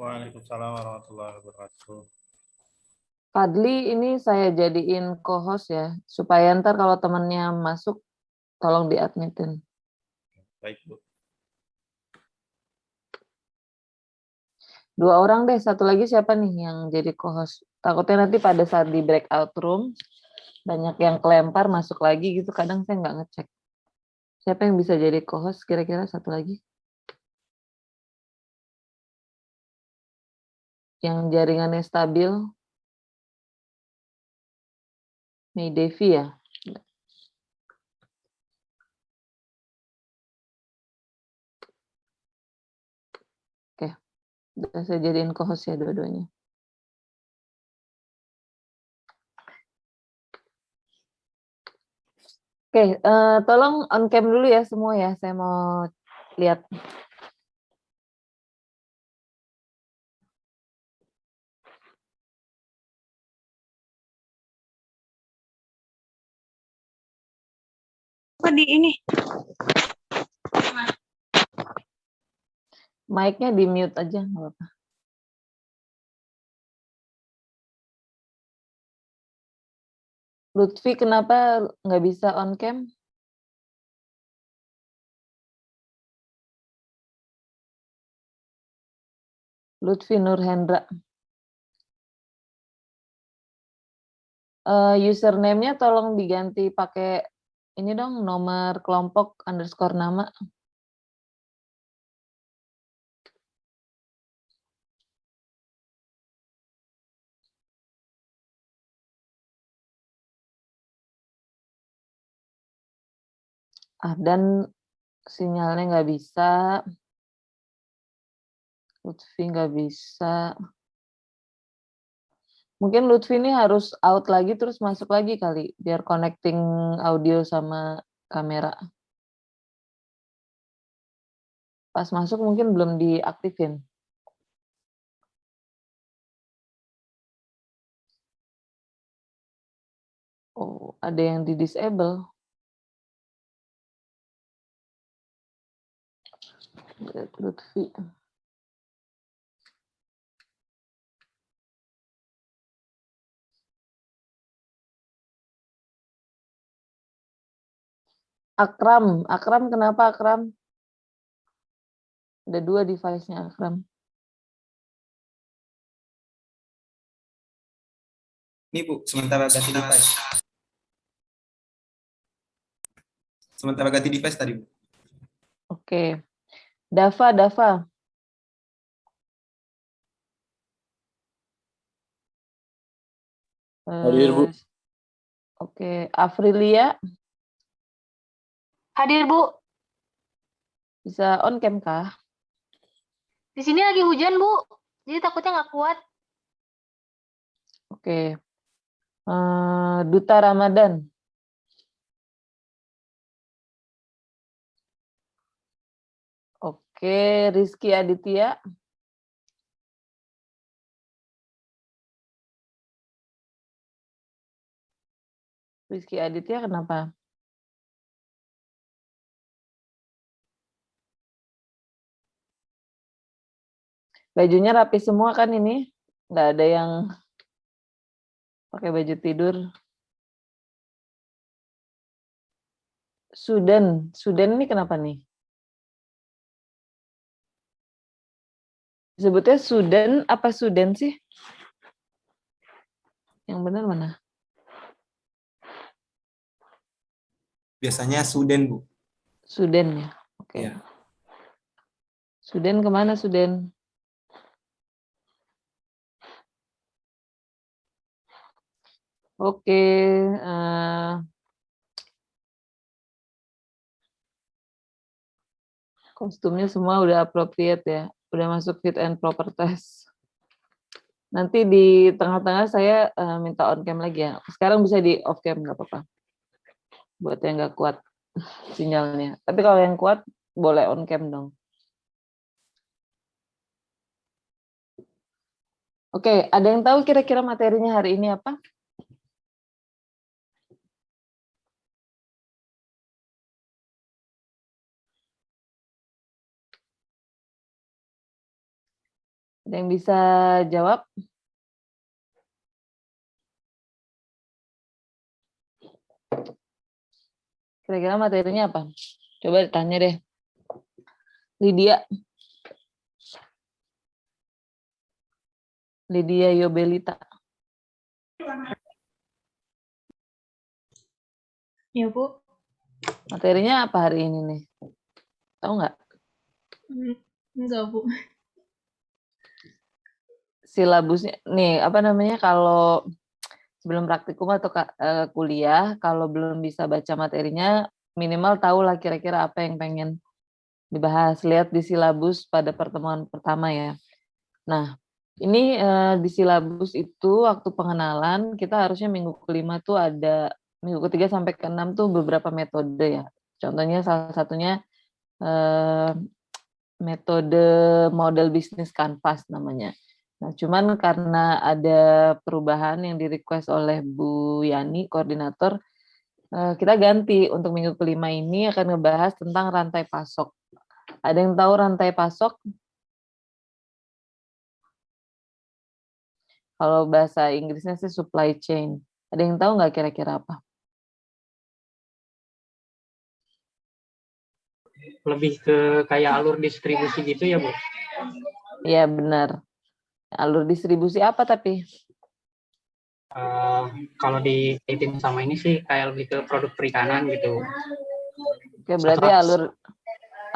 Waalaikumsalam warahmatullahi wabarakatuh. Fadli, ini saya jadiin co-host ya, supaya ntar kalau temennya masuk, tolong diadmitin. Baik, Bu. 2 orang deh, satu lagi siapa nih yang jadi co-host? Takutnya nanti pada saat di breakout room, banyak yang kelempar masuk lagi gitu, kadang saya nggak ngecek. Siapa yang bisa jadi co-host kira-kira satu lagi? Yang jaringannya stabil? Mei Devi ya? Oke, udah saya jadiin co-host ya dua-duanya. Oke, tolong on cam dulu ya semua ya, saya mau lihat. Apa di ini? Mic-nya di mute aja, nggak apa-apa. Lutfi, kenapa nggak bisa on cam? Lutfi Nurhendra. Username-nya tolong diganti pakai ini dong, nomor kelompok _ nama. Dan sinyalnya nggak bisa. Lutfi nggak bisa. Mungkin Lutfi ini harus out lagi terus masuk lagi kali, biar connecting audio sama kamera. Pas masuk mungkin belum diaktifin. Oh, ada yang di disable. Lutfi. Akram kenapa Akram? Ada 2 device-nya Akram. Ini, Bu, sementara ganti device. Sementara ganti device tadi, Bu. Oke. Dava. Hadir, Bu. Oke, Afrilia Hadir, Bu. bisa on cam kah? Di sini lagi hujan, Bu. Jadi takutnya nggak kuat. Oke. Duta Ramadan. Oke, Rizky Aditya. Rizky Aditya kenapa? Bajunya rapi semua kan ini? Nggak ada yang pakai baju tidur. Sudan ini kenapa nih? Sebutnya Sudan apa Sudan sih? Yang benar mana? Biasanya Suden, Bu. Sudan ya. Oke. Ya. Sudan kemana Sudan? Oke. Kostumnya semua udah appropriate ya. Udah masuk fit and proper test. Nanti di tengah-tengah saya minta on cam lagi ya. Sekarang bisa di off cam, nggak apa-apa. Buat yang nggak kuat sinyalnya. Tapi kalau yang kuat boleh on cam dong. Oke, ada yang tahu kira-kira materinya hari ini apa? Ada yang bisa jawab? Kira-kira materinya apa? Coba ditanya deh. Lydia. Lydia Yobelita. Ya, Bu. Materinya apa hari ini nih? Tahu nggak? Enggak, Bu. Silabusnya nih apa namanya, kalau sebelum praktikum atau kuliah, kalau belum bisa baca materinya, minimal tahu lah kira-kira apa yang pengen dibahas. Lihat di silabus pada pertemuan pertama ya. Nah, ini di silabus itu waktu pengenalan kita harusnya minggu kelima tuh ada, minggu ketiga sampai keenam tuh beberapa metode ya. Contohnya salah satunya metode model bisnis Canvas namanya. Nah, cuman karena ada perubahan yang di-request oleh Bu Yani, koordinator, kita ganti untuk minggu kelima ini akan ngebahas tentang rantai pasok. Ada yang tahu rantai pasok? Kalau bahasa Inggrisnya sih supply chain. Ada yang tahu nggak kira-kira apa? Lebih ke kayak alur distribusi gitu ya, Bu? Iya, benar. Alur distribusi apa tapi? Kalau dikaitin sama ini sih kayak lebih ke produk perikanan gitu. Oke, berarti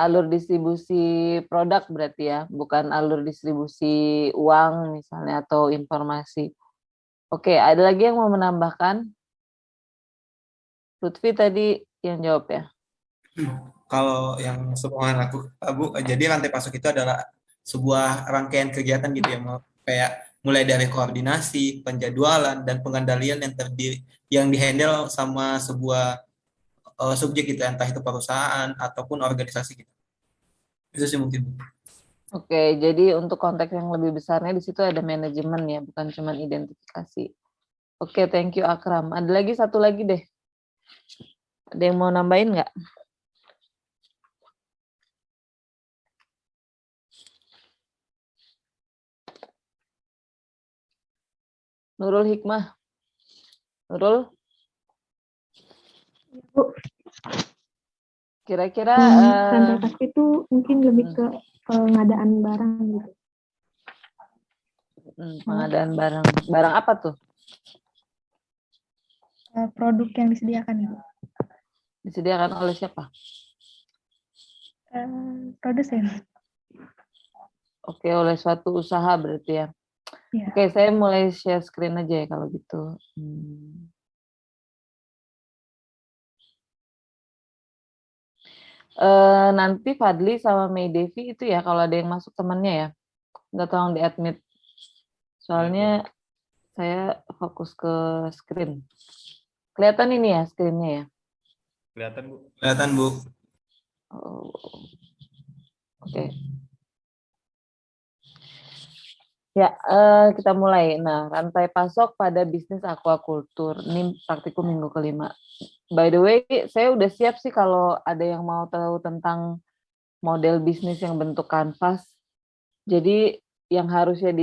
alur distribusi produk berarti ya, bukan alur distribusi uang misalnya atau informasi. Oke, ada lagi yang mau menambahkan? Lutfi tadi yang jawab ya. Kalau yang sepengetahuan aku, Bu, jadi rantai pasok itu adalah sebuah rangkaian kegiatan gitu ya, kayak mulai dari koordinasi, penjadwalan, dan pengendalian yang dihandle sama sebuah subjek gitu, entah itu perusahaan ataupun organisasi gitu. Itu sih mungkin. Oke, jadi untuk konteks yang lebih besarnya di situ ada manajemen ya, bukan cuma identifikasi. Oke, thank you Akram. Ada lagi satu lagi deh. Ada yang mau nambahin nggak? Nurul Hikmah. Nurul, Ya, Bu. kira-kira Rantai pasok itu mungkin lebih ke pengadaan barang gitu. pengadaan barang. Barang apa tuh? Produk yang disediakan gitu. Disediakan oleh siapa? Produsen. Oke, oleh suatu usaha berarti ya. Ya. Oke, saya mulai share screen aja ya kalau gitu. Nanti Fadli sama Mei Devi itu ya, kalau ada yang masuk temannya ya, nggak tolong di admit. Soalnya saya fokus ke screen. Kelihatan ini ya screen-nya ya? Kelihatan, Bu. Kelihatan, Bu. Oh. Oke. Ya, kita mulai. Nah, rantai pasok pada bisnis aquaculture. Ini praktikum minggu kelima. By the way, saya udah siap sih kalau ada yang mau tahu tentang model bisnis yang bentuk kanvas. Jadi yang harusnya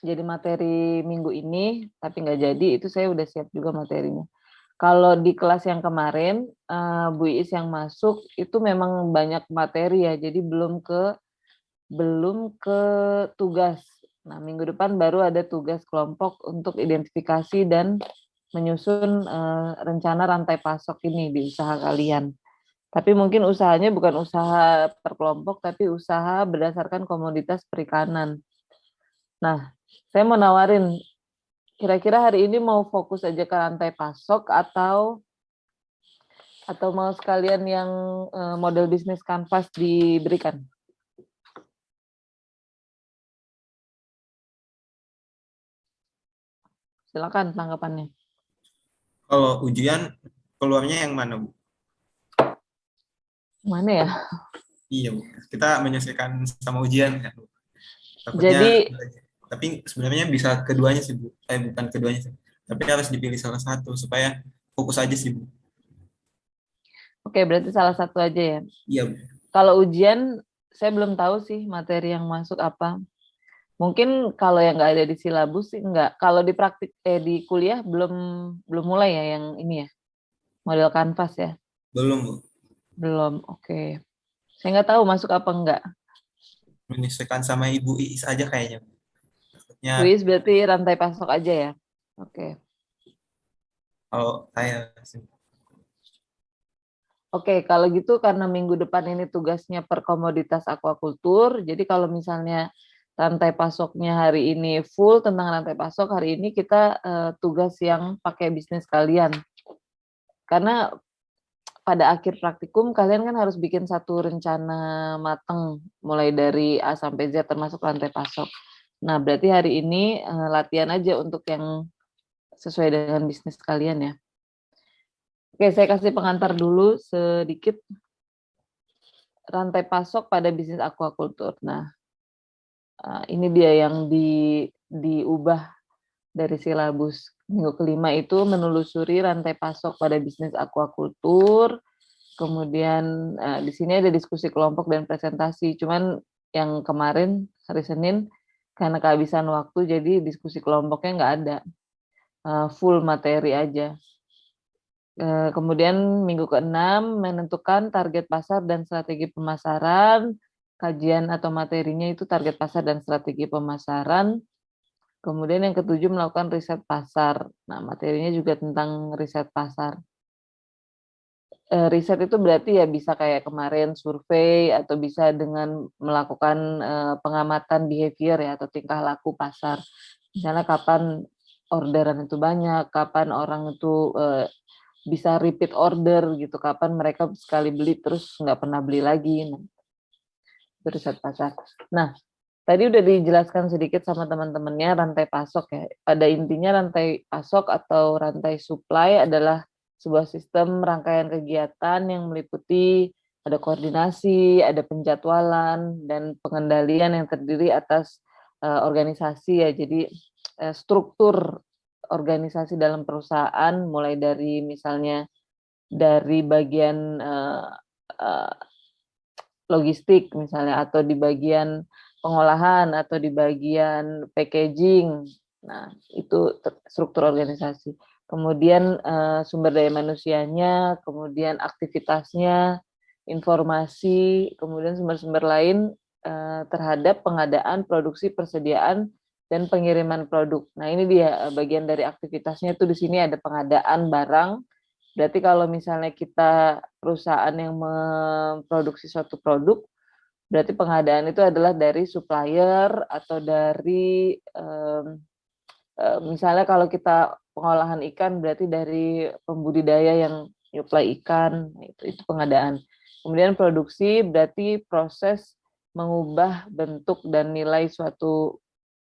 jadi materi minggu ini, tapi nggak jadi, itu saya udah siap juga materinya. Kalau di kelas yang kemarin, Bu Iis yang masuk, itu memang banyak materi ya, jadi belum ke tugas. Nah, minggu depan baru ada tugas kelompok untuk identifikasi dan menyusun rencana rantai pasok ini di usaha kalian. Tapi mungkin usahanya bukan usaha per kelompok, tapi usaha berdasarkan komoditas perikanan. Nah, saya mau nawarin, kira-kira hari ini mau fokus aja ke rantai pasok atau mau sekalian yang model bisnis kanvas diberikan? Silakan tanggapannya. Kalau ujian keluarnya yang mana, Bu? Mana ya? Iya, Bu. Kita menyesuaikan sama ujian kan, Bu. Jadi, tapi sebenarnya bisa keduanya sih, Bu. Bukan keduanya sih. Tapi harus dipilih salah satu supaya fokus aja sih, Bu. oke, berarti salah satu aja ya. Iya, Bu. Kalau ujian, saya belum tahu sih materi yang masuk apa. Mungkin kalau yang nggak ada di silabus sih nggak. Kalau di praktik di kuliah belum mulai ya yang ini ya, model kanvas ya. Belum, Bu. Belum. Oke. Saya nggak tahu masuk apa enggak. Menyesuaikan sama Ibu Iis aja kayaknya. Maksudnya Kuis berarti rantai pasok aja ya. Oke. kalau saya Oke, kalau gitu karena minggu depan ini tugasnya per komoditas aquaculture, jadi kalau misalnya rantai pasoknya hari ini full tentang rantai pasok, hari ini kita tugas yang pakai bisnis kalian. Karena pada akhir praktikum kalian kan harus bikin satu rencana mateng mulai dari A sampai Z termasuk rantai pasok. Nah, berarti hari ini latihan aja untuk yang sesuai dengan bisnis kalian ya. Oke, saya kasih pengantar dulu sedikit rantai pasok pada bisnis aquaculture. Nah, ini dia yang diubah dari silabus minggu kelima itu menelusuri rantai pasok pada bisnis aquaculture. Kemudian di sini ada diskusi kelompok dan presentasi. Cuman yang kemarin hari Senin karena kehabisan waktu jadi diskusi kelompoknya nggak ada, full materi aja. Kemudian minggu ke-6 menentukan target pasar dan strategi pemasaran. Kajian atau materinya itu target pasar dan strategi pemasaran. Kemudian yang ke-7 melakukan riset pasar. Nah, materinya juga tentang riset pasar. Riset itu berarti ya bisa kayak kemarin survei atau bisa dengan melakukan pengamatan behavior ya atau tingkah laku pasar. Misalnya kapan orderan itu banyak, kapan orang itu bisa repeat order gitu, kapan mereka sekali beli terus nggak pernah beli lagi. Nah, itu riset pasar. Nah, tadi udah dijelaskan sedikit sama teman-temannya rantai pasok ya. Pada intinya rantai pasok atau rantai supply adalah sebuah sistem rangkaian kegiatan yang meliputi ada koordinasi, ada penjadwalan, dan pengendalian yang terdiri atas organisasi ya. Jadi struktur organisasi dalam perusahaan mulai dari misalnya dari bagian logistik misalnya atau di bagian pengolahan atau di bagian packaging. Nah, itu struktur organisasi. Kemudian sumber daya manusianya, kemudian aktivitasnya, informasi, kemudian sumber-sumber lain terhadap pengadaan, produksi, persediaan, dan pengiriman produk. Nah, ini dia bagian dari aktivitasnya itu di sini ada pengadaan barang. Berarti kalau misalnya kita perusahaan yang memproduksi suatu produk, berarti pengadaan itu adalah dari supplier atau dari misalnya kalau kita pengolahan ikan berarti dari pembudidaya yang nyuplai ikan, itu pengadaan. Kemudian produksi berarti proses mengubah bentuk dan nilai suatu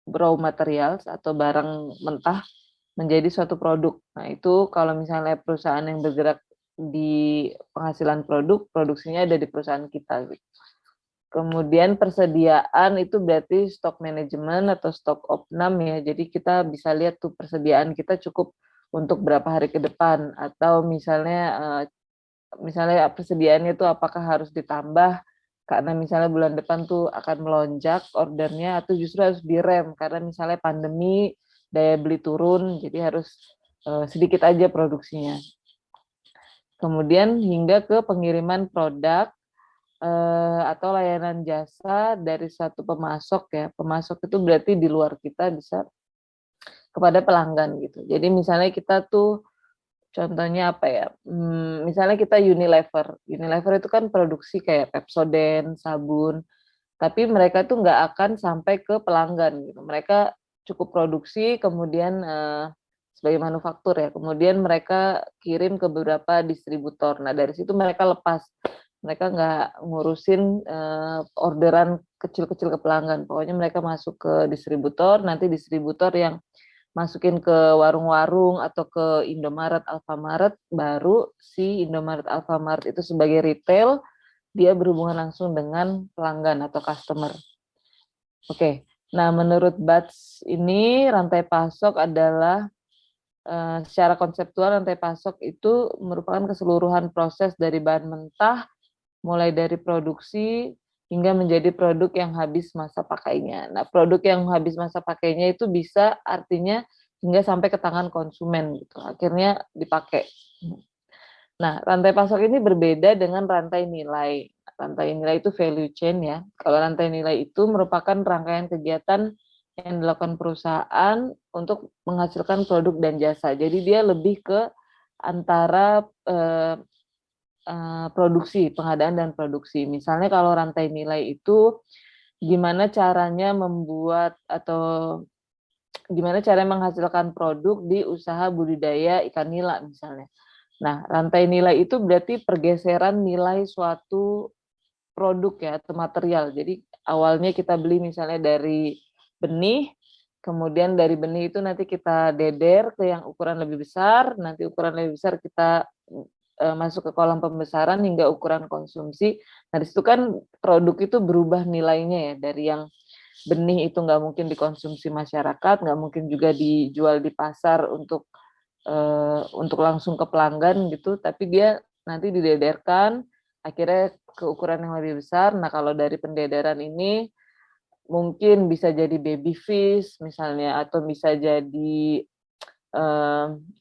raw materials atau barang mentah menjadi suatu produk. Nah, itu kalau misalnya perusahaan yang bergerak di penghasilan produk, produksinya ada di perusahaan kita. Kemudian persediaan itu berarti stok manajemen atau stok opnam ya. Jadi kita bisa lihat tuh persediaan kita cukup untuk berapa hari ke depan atau misalnya persediaannya itu apakah harus ditambah karena misalnya bulan depan tuh akan melonjak ordernya atau justru harus direm karena misalnya pandemi daya beli turun jadi harus sedikit aja produksinya. Kemudian hingga ke pengiriman produk atau layanan jasa dari satu pemasok ya. Pemasok itu berarti di luar kita bisa kepada pelanggan gitu. Jadi misalnya kita tuh contohnya apa ya? Misalnya kita Unilever. Unilever itu kan produksi kayak Pepsodent, sabun. Tapi mereka tuh nggak akan sampai ke pelanggan gitu. Mereka cukup produksi kemudian sebagai manufaktur ya. Kemudian mereka kirim ke beberapa distributor. Nah, dari situ mereka lepas. Mereka nggak ngurusin orderan kecil-kecil ke pelanggan. Pokoknya mereka masuk ke distributor, nanti distributor yang masukin ke warung-warung atau ke Indomaret, Alfamaret, baru si Indomaret, Alfamaret itu sebagai retail, dia berhubungan langsung dengan pelanggan atau customer. Oke, nah menurut BATS ini rantai pasok adalah secara konseptual rantai pasok itu merupakan keseluruhan proses dari bahan mentah mulai dari produksi hingga menjadi produk yang habis masa pakainya. Nah, produk yang habis masa pakainya itu bisa artinya hingga sampai ke tangan konsumen gitu. Akhirnya dipakai. Nah, rantai pasok ini berbeda dengan rantai nilai. Rantai nilai itu value chain ya. Kalau rantai nilai itu merupakan rangkaian kegiatan yang dilakukan perusahaan untuk menghasilkan produk dan jasa. Jadi dia lebih ke antara produksi, pengadaan dan produksi. Misalnya kalau rantai nilai itu gimana caranya membuat atau gimana cara menghasilkan produk di usaha budidaya ikan nila misalnya. Nah, rantai nilai itu berarti pergeseran nilai suatu produk ya atau material. Jadi awalnya kita beli misalnya dari benih, kemudian dari benih itu nanti kita deder ke yang ukuran lebih besar, nanti ukuran lebih besar kita masuk ke kolam pembesaran hingga ukuran konsumsi. Nah, disitu kan produk itu berubah nilainya ya, dari yang benih itu nggak mungkin dikonsumsi masyarakat, nggak mungkin juga dijual di pasar untuk langsung ke pelanggan gitu, tapi dia nanti didederkan, akhirnya ke ukuran yang lebih besar. Nah, kalau dari pendederan ini mungkin bisa jadi baby fish misalnya, atau bisa jadi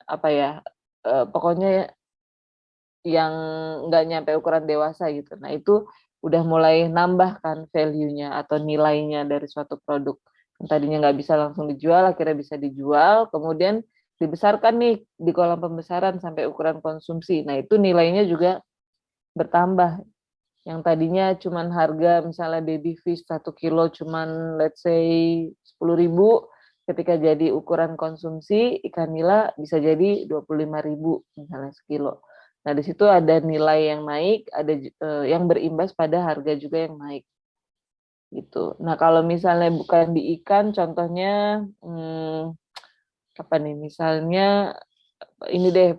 apa ya, pokoknya yang nggak nyampe ukuran dewasa gitu. Nah, itu udah mulai nambah kan value-nya atau nilainya dari suatu produk. Yang tadinya nggak bisa langsung dijual, akhirnya bisa dijual, kemudian dibesarkan nih di kolam pembesaran sampai ukuran konsumsi. Nah, itu nilainya juga bertambah. Yang tadinya cuman harga misalnya baby fish 1 kilo cuman let's say 10.000, ketika jadi ukuran konsumsi ikan nila bisa jadi 25.000 misalnya sekilo. Nah, di situ ada nilai yang naik, ada yang berimbas pada harga juga yang naik. Gitu. Nah, kalau misalnya bukan di ikan, contohnya apa nih? Misalnya ini deh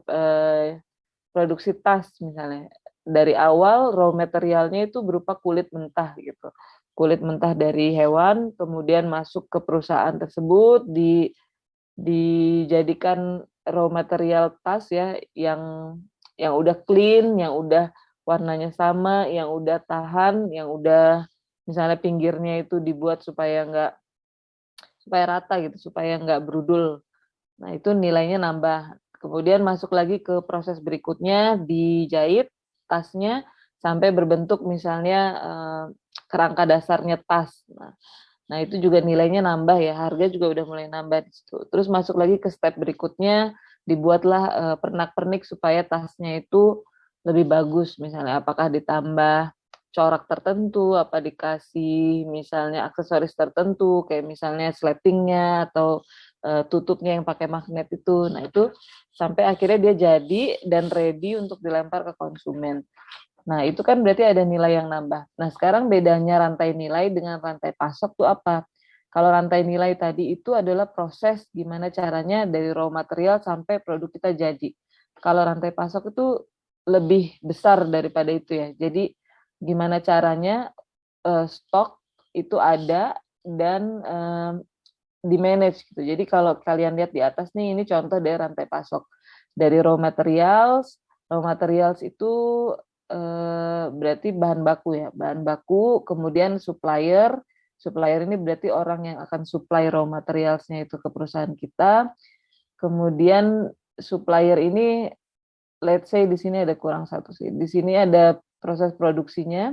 produksi tas misalnya. Dari awal raw materialnya itu berupa kulit mentah gitu. Kulit mentah dari hewan, kemudian masuk ke perusahaan tersebut, dijadikan raw material tas ya, yang udah clean, yang udah warnanya sama, yang udah tahan, yang udah misalnya pinggirnya itu dibuat supaya rata gitu, supaya nggak berudul. Nah, itu nilainya nambah. Kemudian masuk lagi ke proses berikutnya, dijahit tasnya sampai berbentuk misalnya kerangka dasarnya tas. Nah, itu juga nilainya nambah ya, harga juga udah mulai nambah di situ. Terus masuk lagi ke step berikutnya, dibuatlah pernak-pernik supaya tasnya itu lebih bagus, misalnya apakah ditambah corak tertentu, apa dikasih misalnya aksesoris tertentu, kayak misalnya slatingnya atau tutupnya yang pakai magnet itu. Nah, itu sampai akhirnya dia jadi dan ready untuk dilempar ke konsumen. Nah, itu kan berarti ada nilai yang nambah. Nah, sekarang bedanya rantai nilai dengan rantai pasok tuh apa? Kalau rantai nilai tadi itu adalah proses gimana caranya dari raw material sampai produk kita jadi. Kalau rantai pasok itu lebih besar daripada itu ya. Jadi gimana caranya stok itu ada dan di-manage gitu. Jadi kalau kalian lihat di atas nih, ini contoh dari rantai pasok. Dari raw materials itu berarti bahan baku ya, bahan baku, kemudian supplier ini berarti orang yang akan supply raw materialsnya itu ke perusahaan kita, kemudian supplier ini let's say di sini ada kurang satu sih, di sini ada proses produksinya,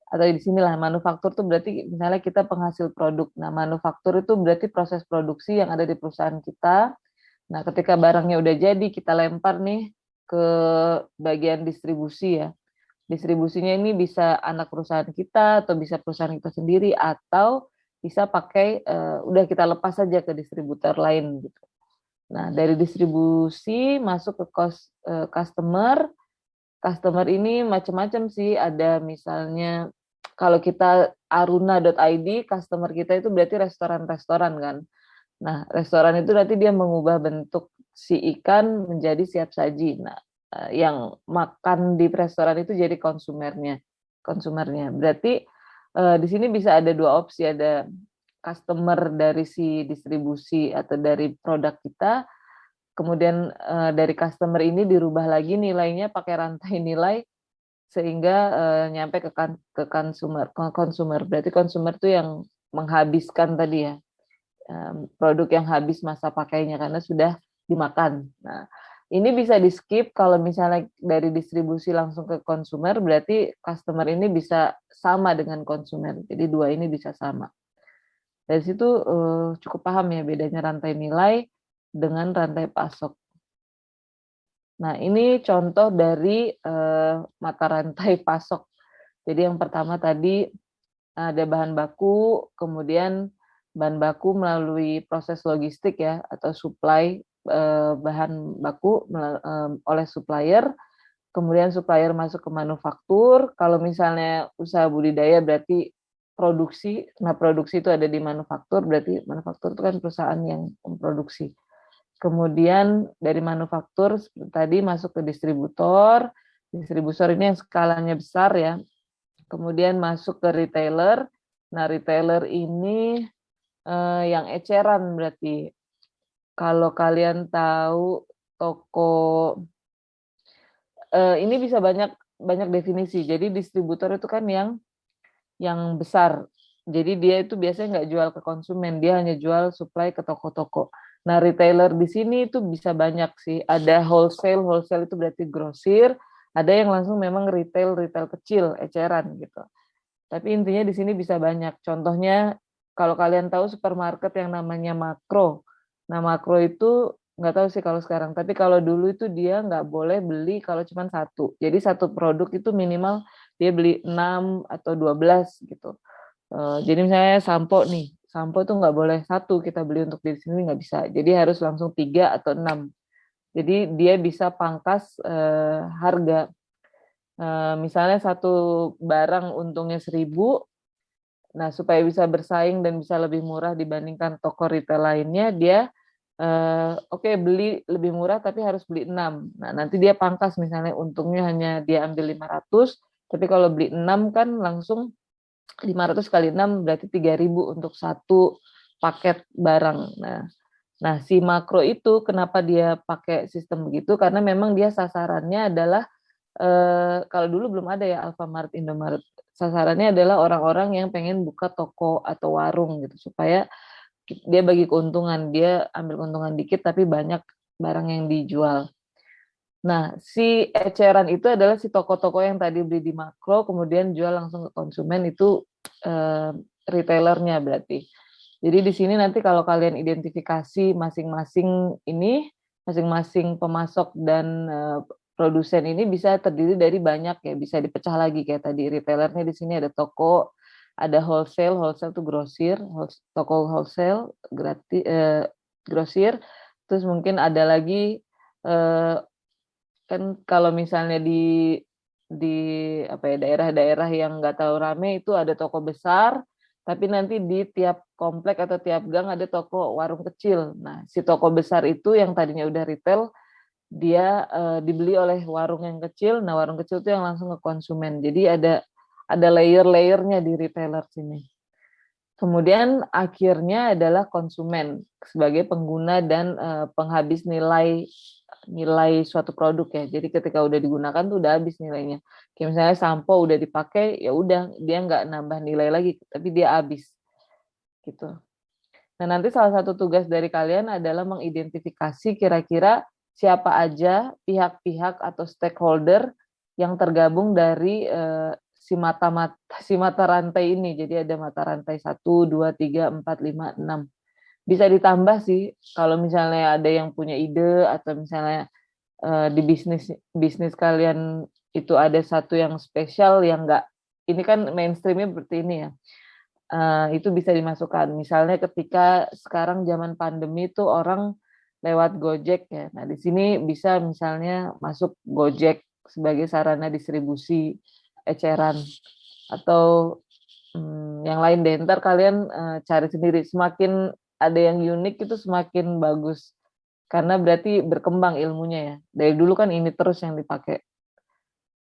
atau di sinilah manufaktur tuh berarti misalnya kita penghasil produk. Nah, manufaktur itu berarti proses produksi yang ada di perusahaan kita. Nah, ketika barangnya udah jadi, kita lempar nih ke bagian distribusi ya. Distribusinya ini bisa anak perusahaan kita atau bisa perusahaan kita sendiri atau bisa pakai udah kita lepas saja ke distributor lain gitu. Nah, dari distribusi masuk ke customer. Customer ini macam-macam sih, ada misalnya kalau kita aruna.id, customer kita itu berarti restoran-restoran kan. Nah, restoran itu nanti dia mengubah bentuk si ikan menjadi siap saji. Nah, yang makan di restoran itu jadi konsumernya. Berarti di sini bisa ada dua opsi, ada customer dari si distribusi atau dari produk kita, kemudian dari customer ini dirubah lagi nilainya pakai rantai nilai sehingga nyampe ke konsumer. Berarti konsumer tuh yang menghabiskan tadi ya, produk yang habis masa pakainya karena sudah dimakan. Nah, ini bisa di skip kalau misalnya dari distribusi langsung ke konsumer, berarti customer ini bisa sama dengan konsumer. Jadi dua ini bisa sama. Dari situ cukup paham ya bedanya rantai nilai dengan rantai pasok. Nah, ini contoh dari mata rantai pasok. Jadi yang pertama tadi ada bahan baku, kemudian bahan baku melalui proses logistik ya, atau supply bahan baku oleh supplier, kemudian supplier masuk ke manufaktur. Kalau misalnya usaha budidaya berarti produksi, nah produksi itu ada di manufaktur, berarti manufaktur itu kan perusahaan yang memproduksi. Kemudian dari manufaktur tadi masuk ke distributor ini yang skalanya besar ya. Kemudian masuk ke retailer. Nah, retailer ini yang eceran berarti. Kalau kalian tahu toko ini bisa banyak definisi. Jadi distributor itu kan yang besar. Jadi dia itu biasanya nggak jual ke konsumen, dia hanya jual supply ke toko-toko. Nah, retailer di sini itu bisa banyak sih. Ada wholesale itu berarti grosir. Ada yang langsung memang retail kecil, eceran gitu. Tapi intinya di sini bisa banyak. Contohnya, kalau kalian tahu supermarket yang namanya Makro. Nah, Makro itu nggak tahu sih kalau sekarang. Tapi kalau dulu itu dia nggak boleh beli kalau cuma satu. Jadi satu produk itu minimal dia beli 6 atau 12 gitu. Jadi misalnya sampo nih. Sampo tuh nggak boleh satu kita beli untuk diri sendiri, nggak bisa. Jadi harus langsung 3 atau 6. Jadi dia bisa pangkas harga. Misalnya satu barang untungnya 1.000, nah supaya bisa bersaing dan bisa lebih murah dibandingkan toko retail lainnya, dia oke, beli lebih murah tapi harus beli 6. Nah nanti dia pangkas, misalnya untungnya hanya dia ambil 500, tapi kalau beli 6 kan langsung 500 kali 6 berarti 3.000 untuk satu paket barang. Nah, si Makro itu kenapa dia pakai sistem begitu? Karena memang dia sasarannya adalah kalau dulu belum ada ya Alfamart, Indomaret. Sasarannya adalah orang-orang yang pengen buka toko atau warung gitu, supaya dia bagi keuntungan, dia ambil keuntungan dikit tapi banyak barang yang dijual. Nah, si eceran itu adalah si toko-toko yang tadi beli di Makro kemudian jual langsung ke konsumen, itu retailernya berarti. Jadi di sini nanti kalau kalian identifikasi masing-masing pemasok dan produsen ini bisa terdiri dari banyak ya, bisa dipecah lagi kayak tadi retailernya di sini ada toko, ada wholesale itu grosir, toko wholesale grosir, terus mungkin ada lagi kan kalau misalnya di apa ya, daerah-daerah yang nggak tahu rame itu ada toko besar, tapi nanti di tiap komplek atau tiap gang ada toko warung kecil. Nah, si toko besar itu yang tadinya udah retail, dia dibeli oleh warung yang kecil. Nah, warung kecil itu yang langsung ke konsumen. Jadi ada layer-layernya di retailer sini. Kemudian akhirnya adalah konsumen sebagai pengguna dan penghabis nilai suatu produk ya. Jadi ketika udah digunakan tuh udah habis nilainya. Kayak misalnya sampo udah dipakai, ya udah dia nggak nambah nilai lagi, tapi dia habis gitu. Nah, nanti salah satu tugas dari kalian adalah mengidentifikasi kira-kira siapa aja pihak-pihak atau stakeholder yang tergabung dari si mata rantai ini. Jadi ada mata rantai 1, 2, 3, 4, 5, 6. Bisa ditambah sih kalau misalnya ada yang punya ide atau misalnya di bisnis kalian itu ada satu yang spesial yang enggak, ini kan mainstreamnya seperti ini ya, itu bisa dimasukkan. Misalnya ketika sekarang zaman pandemi itu orang lewat Gojek ya, nah di sini bisa misalnya masuk Gojek sebagai sarana distribusi eceran atau yang lain deh. Ntar kalian cari sendiri, semakin ada yang unik itu semakin bagus, karena berarti berkembang ilmunya ya. Dari dulu kan ini terus yang dipakai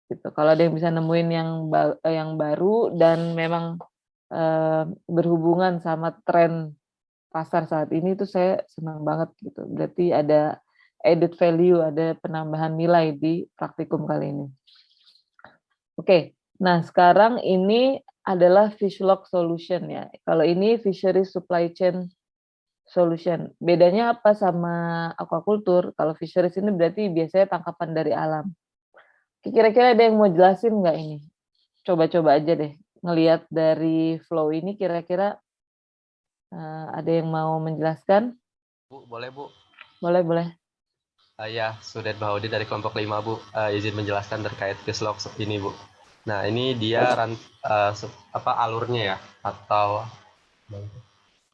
gitu. Kalau ada yang bisa nemuin yang baru dan memang berhubungan sama tren pasar saat ini, itu saya senang banget gitu. Berarti ada added value, ada penambahan nilai di praktikum kali ini. Oke, nah sekarang ini adalah Fishlog Solution ya. Kalau ini Fishery Supply Chain Solution. Bedanya apa sama aquaculture? Kalau fisheries ini berarti biasanya tangkapan dari alam. Kira-kira ada yang mau jelasin nggak ini? Coba-coba aja deh. Ngelihat dari flow ini kira-kira ada yang mau menjelaskan? Bu, boleh Bu? Boleh, boleh. Ya, Sudet Bahaudi dari kelompok 5 Bu. Izin menjelaskan terkait Fishlog ini Bu. Nah, ini dia alurnya ya, atau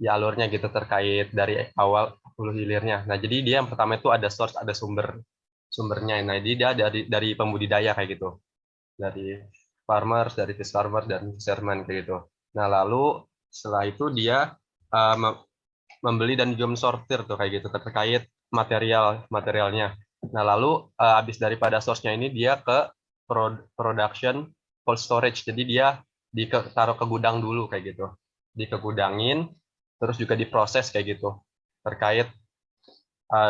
ya alurnya gitu terkait dari awal hulu hilirnya. Nah, jadi dia yang pertama itu ada source, ada sumbernya. Nah, jadi dia dari pembudidaya kayak gitu. Dari farmers, dari fish farmers dan fisherman kayak gitu. Nah, lalu setelah itu dia membeli dan juga mensortir tuh kayak gitu terkait materialnya. Nah, lalu habis daripada source-nya ini dia ke production cold storage. Jadi dia ditaruh ke gudang dulu kayak gitu. Dikegudangin, terus juga diproses kayak gitu terkait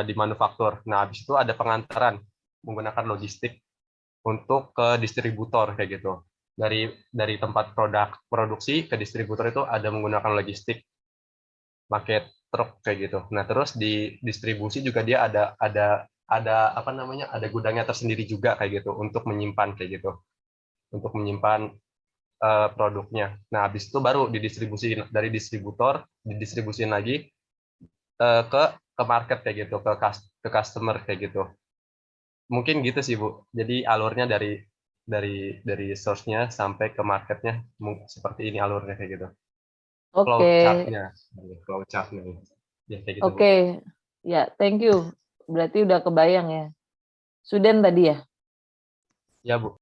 di manufaktur. Nah, habis itu ada pengantaran menggunakan logistik untuk ke distributor kayak gitu. Dari tempat produksi ke distributor itu ada menggunakan logistik, pakai truk kayak gitu. Nah, terus di distribusi juga dia ada apa namanya? Ada gudangnya tersendiri juga kayak gitu untuk menyimpan kayak gitu. Untuk menyimpan produknya. Nah, habis itu baru didistribusiin dari distributor, didistribusiin lagi ke market kayak gitu, ke customer kayak gitu. Mungkin gitu sih Bu. Jadi alurnya dari source-nya sampai ke marketnya seperti ini alurnya kayak gitu. Flow Oke, chart-nya. Ya kayak gitu Bu. oke. Ya, thank you. Berarti udah kebayang ya. Sudan tadi ya? Ya Bu.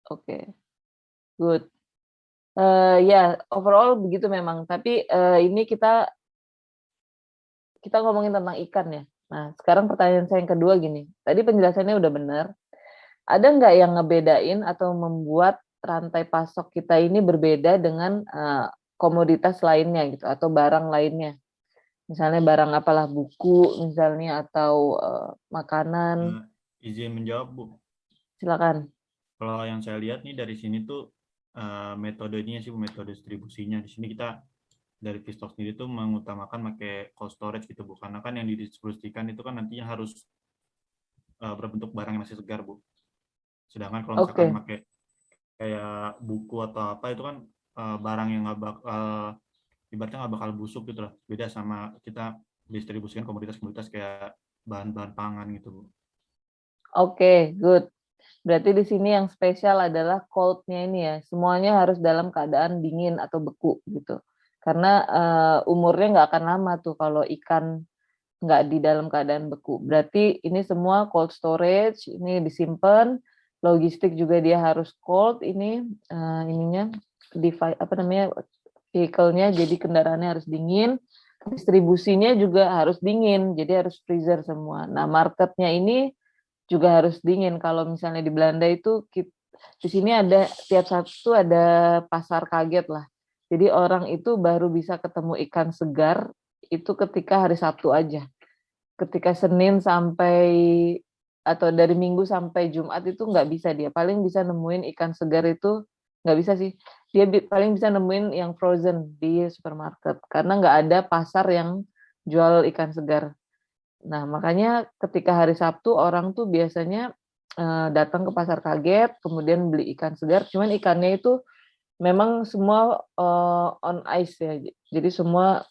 Oke, good. Ya, overall begitu memang. Tapi ini kita ngomongin tentang ikan ya. Nah, sekarang pertanyaan saya yang kedua gini. Tadi penjelasannya udah benar. Ada nggak yang ngebedain atau membuat rantai pasok kita ini berbeda dengan komoditas lainnya gitu atau barang lainnya? Misalnya barang apalah, buku misalnya, atau makanan. Izin menjawab Bu. Silakan. Kalau yang saya lihat nih dari sini tuh metodenya sih, metode distribusinya. Di sini kita dari Fistok sendiri tuh mengutamakan pakai cold storage gitu Bu. Karena kan yang didistribusikan itu kan nantinya harus berbentuk barang yang masih segar Bu. Sedangkan kalau misalkan pakai kayak buku atau apa itu kan barang yang nggak bakal, ibaratnya nggak bakal busuk gitu lah. Beda sama kita distribusikan komoditas-komoditas kayak bahan-bahan pangan gitu Bu. Oke, good. Berarti di sini yang spesial adalah cold-nya ini ya. Semuanya harus dalam keadaan dingin atau beku gitu. Karena umurnya nggak akan lama tuh kalau ikan nggak di dalam keadaan beku. Berarti ini semua cold storage, ini disimpan, logistik juga dia harus cold, ini ininya vehicle-nya, jadi kendaraannya harus dingin, distribusinya juga harus dingin, jadi harus freezer semua. Nah, marketnya ini juga harus dingin. Kalau misalnya di Belanda itu di sini ada tiap Sabtu ada pasar kaget lah. Jadi orang itu baru bisa ketemu ikan segar itu ketika hari Sabtu aja. Ketika Senin sampai atau dari Minggu sampai Jumat itu nggak bisa dia. Paling bisa nemuin ikan segar itu nggak bisa sih. Dia paling bisa nemuin yang frozen di supermarket karena nggak ada pasar yang jual ikan segar. Nah, makanya ketika hari Sabtu orang tuh biasanya datang ke pasar kaget, kemudian beli ikan segar. Cuman ikannya itu memang semua on ice ya. Jadi semua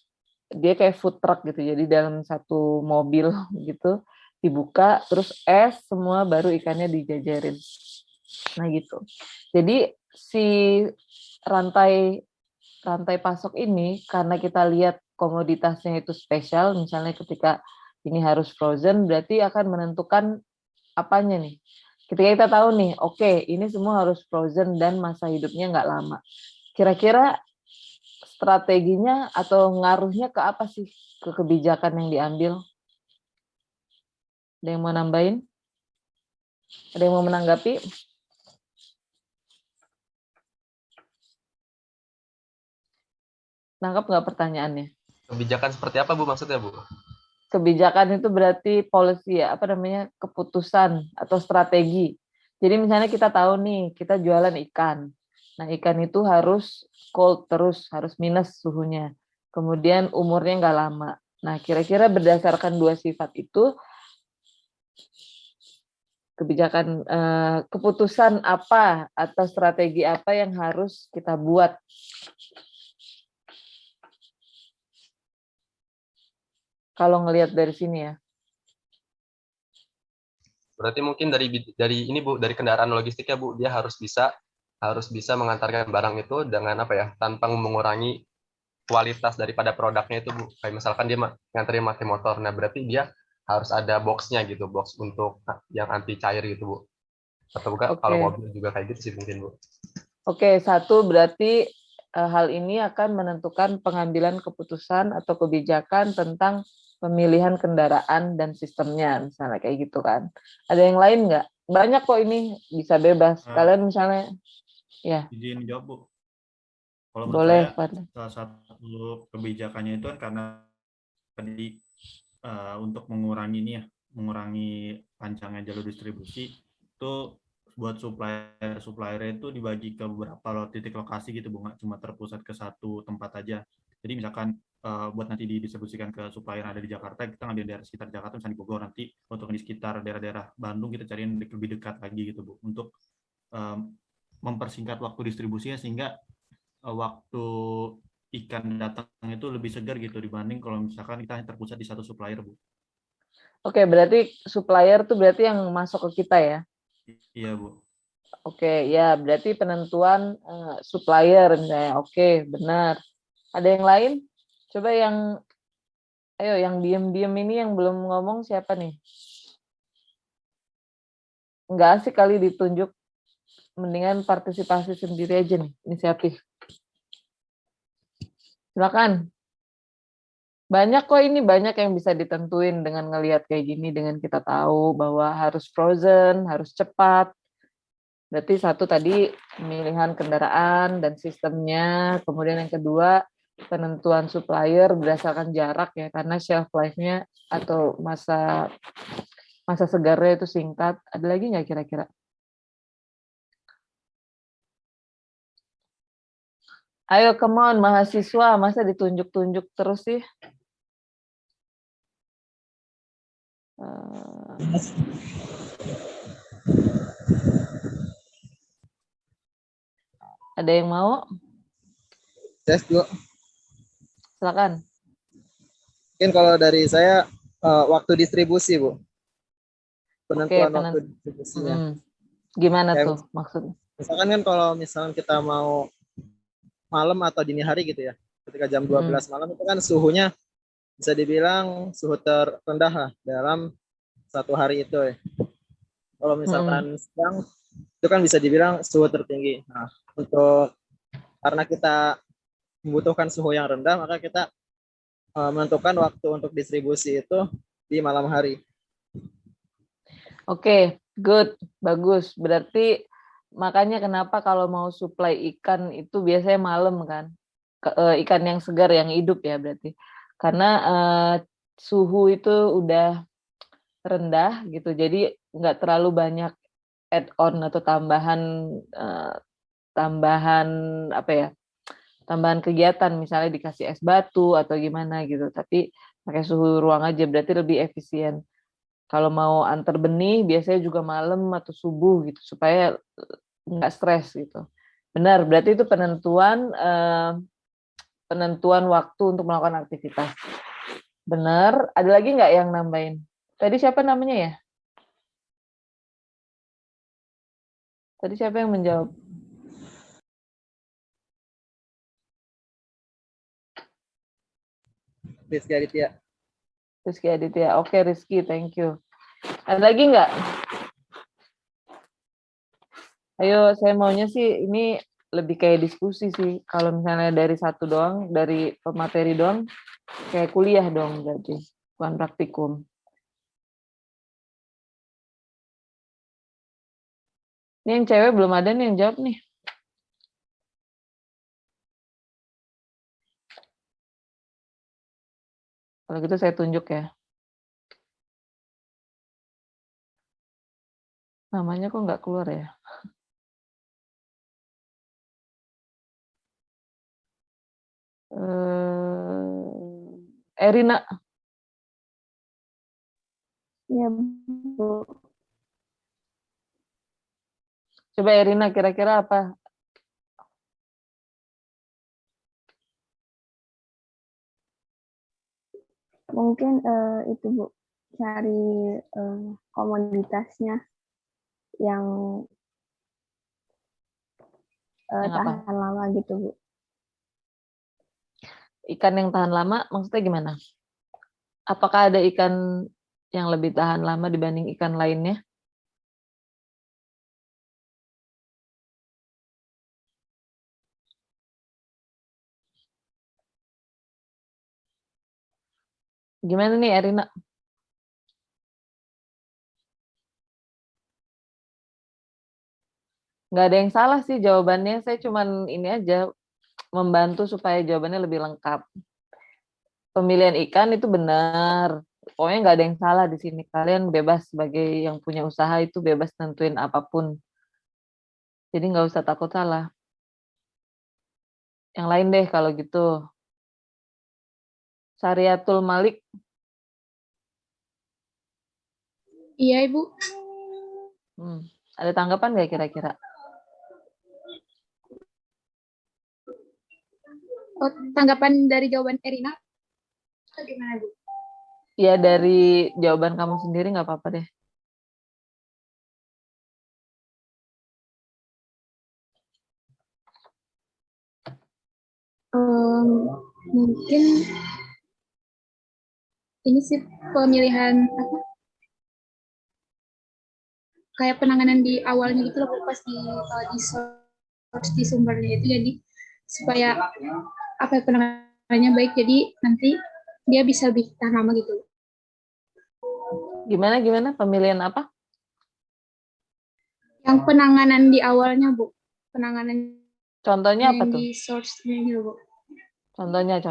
dia kayak food truck gitu. Jadi dalam satu mobil gitu dibuka, terus es semua baru ikannya dijajarin. Nah gitu. Jadi si rantai pasok ini karena kita lihat komoditasnya itu spesial, misalnya ketika ini harus frozen, berarti akan menentukan apanya nih. Ketika kita tahu nih, oke, ini semua harus frozen dan masa hidupnya nggak lama. Kira-kira strateginya atau ngaruhnya ke apa sih ke kebijakan yang diambil? Ada yang mau nambahin? Ada yang mau menanggapi? Nangkap nggak pertanyaannya? Kebijakan seperti apa Bu maksudnya Bu? Kebijakan itu berarti policy ya, keputusan atau strategi. Jadi misalnya kita tahu nih, kita jualan ikan. Nah, ikan itu harus cold terus, harus minus suhunya. Kemudian umurnya nggak lama. Nah, kira-kira berdasarkan dua sifat itu, kebijakan keputusan apa atau strategi apa yang harus kita buat? Kalau ngelihat dari sini ya. Berarti mungkin dari ini Bu, dari kendaraan logistiknya Bu, dia harus bisa mengantarkan barang itu dengan apa ya, tanpa mengurangi kualitas daripada produknya itu Bu. Kayak misalkan dia nganterin pakai motor, nah berarti dia harus ada boxnya gitu, box untuk yang anti cair gitu Bu. Atau bukan kalau Oke. mobil juga kayak gitu sih mungkin Bu. Oke, satu berarti hal ini akan menentukan pengambilan keputusan atau kebijakan tentang pemilihan kendaraan dan sistemnya, misalnya kayak gitu kan. Ada yang lain nggak? Banyak kok ini, bisa bebas. Kalian misalnya, ya Izin jawab Bu. Kalau menurut boleh, saya Fadli. salah satu kebijakannya itu kan karena tadi untuk mengurangi ini ya, mengurangi panjangnya jalur distribusi itu buat supplier itu dibagi ke beberapa titik lokasi gitu Bu, nggak cuma terpusat ke satu tempat aja. Jadi misalkan buat nanti didistribusikan ke supplier yang ada di Jakarta, kita ngambil daerah sekitar Jakarta, misalnya di Bogor, nanti untuk di sekitar daerah-daerah Bandung kita cariin lebih dekat lagi gitu Bu, untuk mempersingkat waktu distribusinya sehingga waktu ikan datang itu lebih segar gitu dibanding kalau misalkan kita terpusat di satu supplier Bu. Oke, berarti supplier tuh berarti yang masuk ke kita ya? Iya Bu. Oke, ya berarti penentuan supplier misalnya. Oke, benar. Ada yang lain? Coba ayo yang diem-diem ini yang belum ngomong siapa nih? Enggak asik kali ditunjuk. Mendingan partisipasi sendiri aja nih, inisiatif. Silakan. Banyak kok ini, banyak yang bisa ditentuin dengan ngelihat kayak gini, dengan kita tahu bahwa harus frozen, harus cepat. Berarti satu tadi pemilihan kendaraan dan sistemnya, kemudian yang kedua penentuan supplier berdasarkan jarak ya, karena shelf life-nya atau masa segarnya itu singkat. Ada lagi nggak kira-kira? Ayo, come on, mahasiswa, masa ditunjuk-tunjuk terus sih? Ada yang mau? Tes Bu. Silakan. Mungkin kalau dari saya waktu distribusi Bu. Penentuan waktu distribusinya. Gimana Kayak tuh maksudnya? Misalkan kan kalau misalkan kita mau malam atau dini hari gitu ya, ketika jam 12 malam itu kan suhunya bisa dibilang suhu terendah lah dalam satu hari itu ya. Kalau misalkan siang itu kan bisa dibilang suhu tertinggi. Nah, karena kita membutuhkan suhu yang rendah, maka kita menentukan waktu untuk distribusi itu di malam hari. Oke, good, bagus. Berarti makanya kenapa kalau mau supply ikan itu biasanya malam kan, ikan yang segar, yang hidup ya berarti. Karena suhu itu udah rendah gitu, jadi nggak terlalu banyak add-on atau tambahan kegiatan, misalnya dikasih es batu atau gimana gitu, tapi pakai suhu ruang aja, berarti lebih efisien. Kalau mau antar benih biasanya juga malam atau subuh gitu supaya nggak stres gitu. Benar, berarti itu penentuan waktu untuk melakukan aktivitas. Benar, ada lagi nggak yang nambahin? Tadi siapa namanya ya? Tadi siapa yang menjawab? Rizky Aditya. Rizky Aditya. Oke, Rizky, thank you. Ada lagi nggak? Ayo, saya maunya sih ini lebih kayak diskusi sih. Kalau misalnya dari satu doang, dari pemateri doang, kayak kuliah dong berarti, bukan praktikum. Ini yang cewek belum ada nih yang jawab nih. Kalau gitu saya tunjuk ya. Namanya kok nggak keluar ya? Erina. Ya, Bu. Coba Erina kira-kira apa? Mungkin itu Bu, cari komoditasnya yang Yang apa? tahan lama gitu Bu. Ikan yang tahan lama maksudnya gimana? Apakah ada ikan yang lebih tahan lama dibanding ikan lainnya? Gimana nih Erina? Nggak ada yang salah sih jawabannya. Saya cuman ini aja membantu supaya jawabannya lebih lengkap. Pemilihan ikan itu benar. Pokoknya nggak ada yang salah di sini. Kalian bebas sebagai yang punya usaha itu bebas tentuin apapun. Jadi nggak usah takut salah. Yang lain deh kalau gitu. Sariatul Malik. Iya, Ibu. Ada tanggapan nggak kira-kira? Oh, tanggapan dari jawaban Erina? Atau gimana, Bu? Ya dari jawaban kamu sendiri nggak apa-apa deh. Mungkin ini sih pemilihan apa? Kayak penanganan di awalnya gitu loh, Bu, pas di source di sumbernya itu, jadi supaya apa penanganannya baik, jadi nanti dia bisa lebih tahan lama gitu. Gimana pemilihan apa? Yang penanganan di awalnya, Bu. Penanganan Contohnya apa tuh? di source-nya gitu, Bu. Contohnya.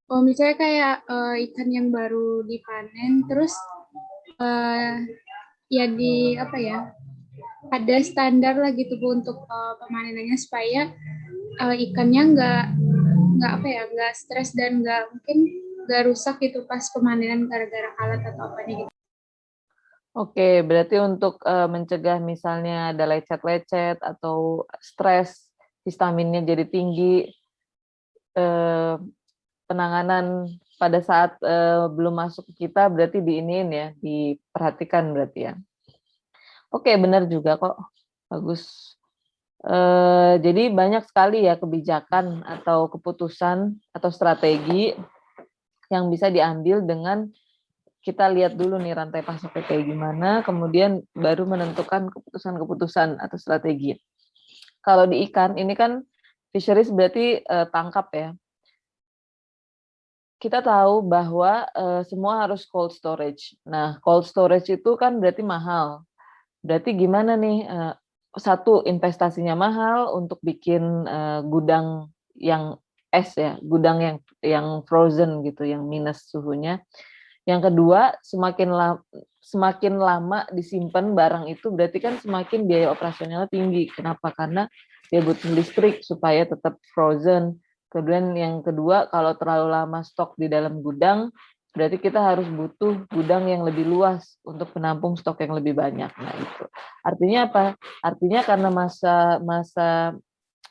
Oh, misalnya kayak ikan yang baru dipanen, terus ya di apa ya, ada standar lah gitu Bu untuk pemanenannya, supaya ikannya nggak stres dan nggak rusak gitu pas pemanenan gara-gara alat atau apa gitu. Oke, berarti untuk mencegah misalnya ada lecet-lecet atau stres, histaminnya jadi tinggi, penanganan pada saat belum masuk ke kita berarti diiniin ya, diperhatikan berarti ya. Oke, benar juga kok, bagus. Jadi banyak sekali ya kebijakan atau keputusan atau strategi yang bisa diambil dengan kita lihat dulu nih rantai pasoknya kayak gimana, kemudian baru menentukan keputusan-keputusan atau strategi. Kalau di ikan, ini kan fisheries berarti tangkap ya. Kita tahu bahwa semua harus cold storage. Nah, cold storage itu kan berarti mahal. Berarti gimana nih, satu investasinya mahal untuk bikin gudang yang es ya, gudang yang frozen gitu, yang minus suhunya. Yang kedua, semakin lama disimpan barang itu berarti kan semakin biaya operasionalnya tinggi. Kenapa? Karena dia butuh listrik supaya tetap frozen. Kemudian yang kedua, kalau terlalu lama stok di dalam gudang, berarti kita harus butuh gudang yang lebih luas untuk menampung stok yang lebih banyak. Nah, itu. Artinya apa? Artinya karena masa